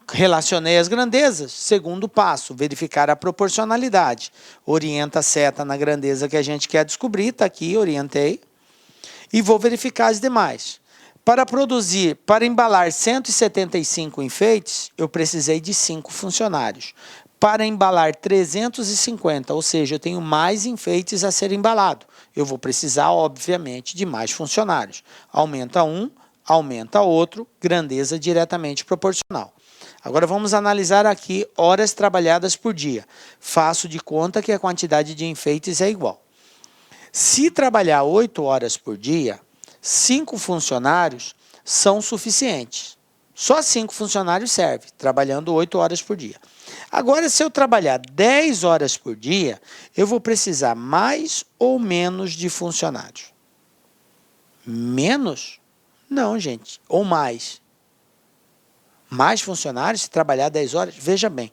Relacionei as grandezas. Segundo passo, verificar a proporcionalidade. Orienta a seta na grandeza que a gente quer descobrir. Está aqui, orientei. E vou verificar as demais. Para embalar 175 enfeites, eu precisei de 5 funcionários. Para embalar 350, ou seja, eu tenho mais enfeites a ser embalado. Eu vou precisar, obviamente, de mais funcionários. Aumenta um, aumenta outro, grandeza diretamente proporcional. Agora vamos analisar aqui horas trabalhadas por dia. Faço de conta que a quantidade de enfeites é igual. Se trabalhar 8 horas por dia, 5 funcionários são suficientes. Só 5 funcionários servem, trabalhando 8 horas por dia. Agora, se eu trabalhar 10 horas por dia, eu vou precisar mais ou menos de funcionários? Menos? Não, gente. Ou mais. Mais funcionários se trabalhar 10 horas? Veja bem,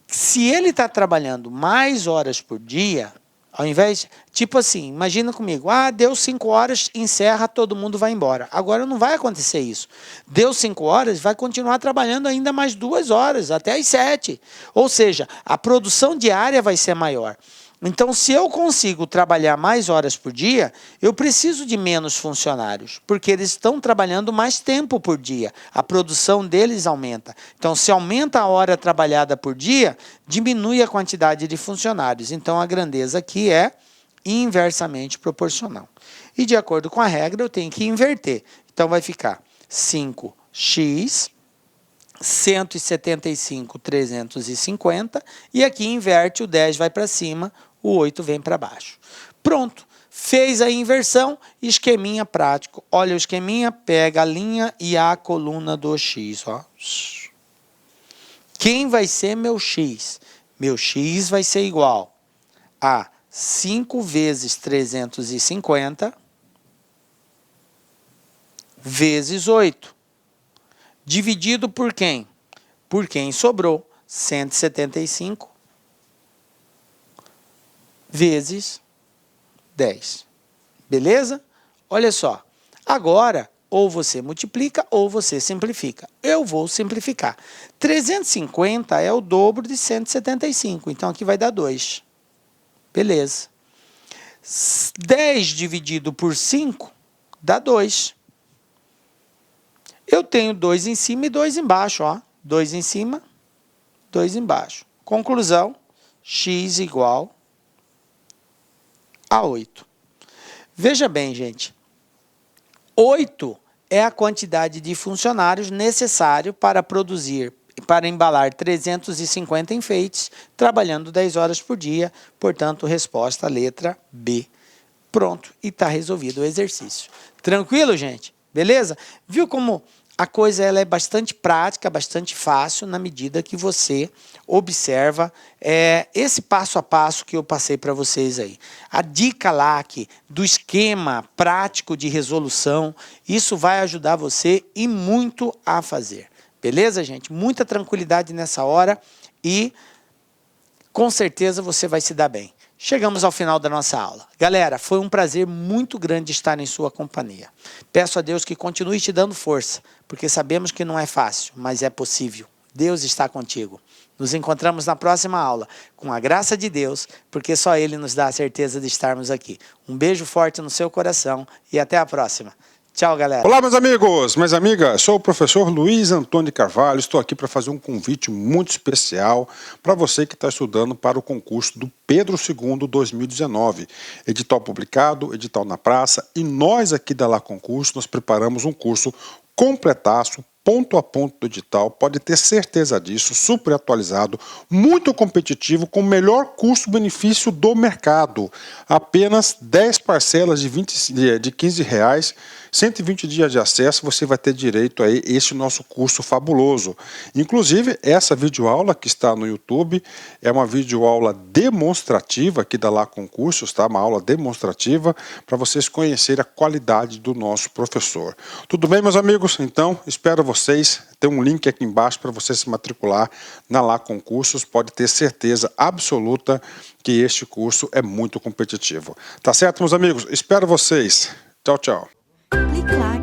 se ele está trabalhando mais horas por dia, ao invés, tipo assim, imagina comigo, deu 5 horas, encerra, todo mundo vai embora. Agora não vai acontecer isso. Deu 5 horas, vai continuar trabalhando ainda mais 2 horas, até as 7. Ou seja, a produção diária vai ser maior. Então, se eu consigo trabalhar mais horas por dia, eu preciso de menos funcionários, porque eles estão trabalhando mais tempo por dia. A produção deles aumenta. Então, se aumenta a hora trabalhada por dia, diminui a quantidade de funcionários. Então, a grandeza aqui é inversamente proporcional. E, de acordo com a regra, eu tenho que inverter. Então, vai ficar 5x 175, 350, e aqui inverte, o 10 vai para cima, o 8 vem para baixo. Pronto, fez a inversão, esqueminha prático. Olha o esqueminha, pega a linha e a coluna do x. Ó. Quem vai ser meu x? Meu x vai ser igual a 5 vezes 350 vezes 8. Dividido por quem? Por quem sobrou, 175 vezes 10. Beleza? Olha só. Agora, ou você multiplica ou você simplifica. Eu vou simplificar. 350 é o dobro de 175, então aqui vai dar 2. Beleza. 10 dividido por 5 dá 2. Eu tenho 2 em cima e 2 embaixo, ó. 2 em cima, 2 embaixo. Conclusão, x igual a 8. Veja bem, gente. 8 é a quantidade de funcionários necessário para embalar 350 enfeites, trabalhando 10 horas por dia. Portanto, resposta letra B. Pronto, e está resolvido o exercício. Tranquilo, gente? Beleza? Viu como a coisa ela é bastante prática, bastante fácil, na medida que você observa esse passo a passo que eu passei para vocês aí. A dica lá aqui do esquema prático de resolução, isso vai ajudar você e muito a fazer. Beleza, gente? Muita tranquilidade nessa hora e com certeza você vai se dar bem. Chegamos ao final da nossa aula. Galera, foi um prazer muito grande estar em sua companhia. Peço a Deus que continue te dando força, porque sabemos que não é fácil, mas é possível. Deus está contigo. Nos encontramos na próxima aula, com a graça de Deus, porque só Ele nos dá a certeza de estarmos aqui. Um beijo forte no seu coração e até a próxima. Tchau, galera. Olá, meus amigos, minhas amigas, sou o professor Luiz Antônio de Carvalho, estou aqui para fazer um convite muito especial para você que está estudando para o concurso do Pedro II 2019, edital publicado, edital na praça, e nós aqui da Lá Concurso, nós preparamos um curso completaço, ponto a ponto do edital, pode ter certeza disso, super atualizado, muito competitivo, com o melhor custo-benefício do mercado. Apenas 10 parcelas de R$15, 120 dias de acesso, você vai ter direito a esse nosso curso fabuloso. Inclusive, essa videoaula que está no YouTube é uma videoaula demonstrativa aqui da Lá Concursos, tá? Uma aula demonstrativa para vocês conhecerem a qualidade do nosso professor. Tudo bem, meus amigos? Então, espero vocês. Tem um link aqui embaixo para você se matricular na Lá Concursos. Pode ter certeza absoluta que este curso é muito competitivo. Tá certo, meus amigos? Espero vocês. Tchau, tchau. Clique lá.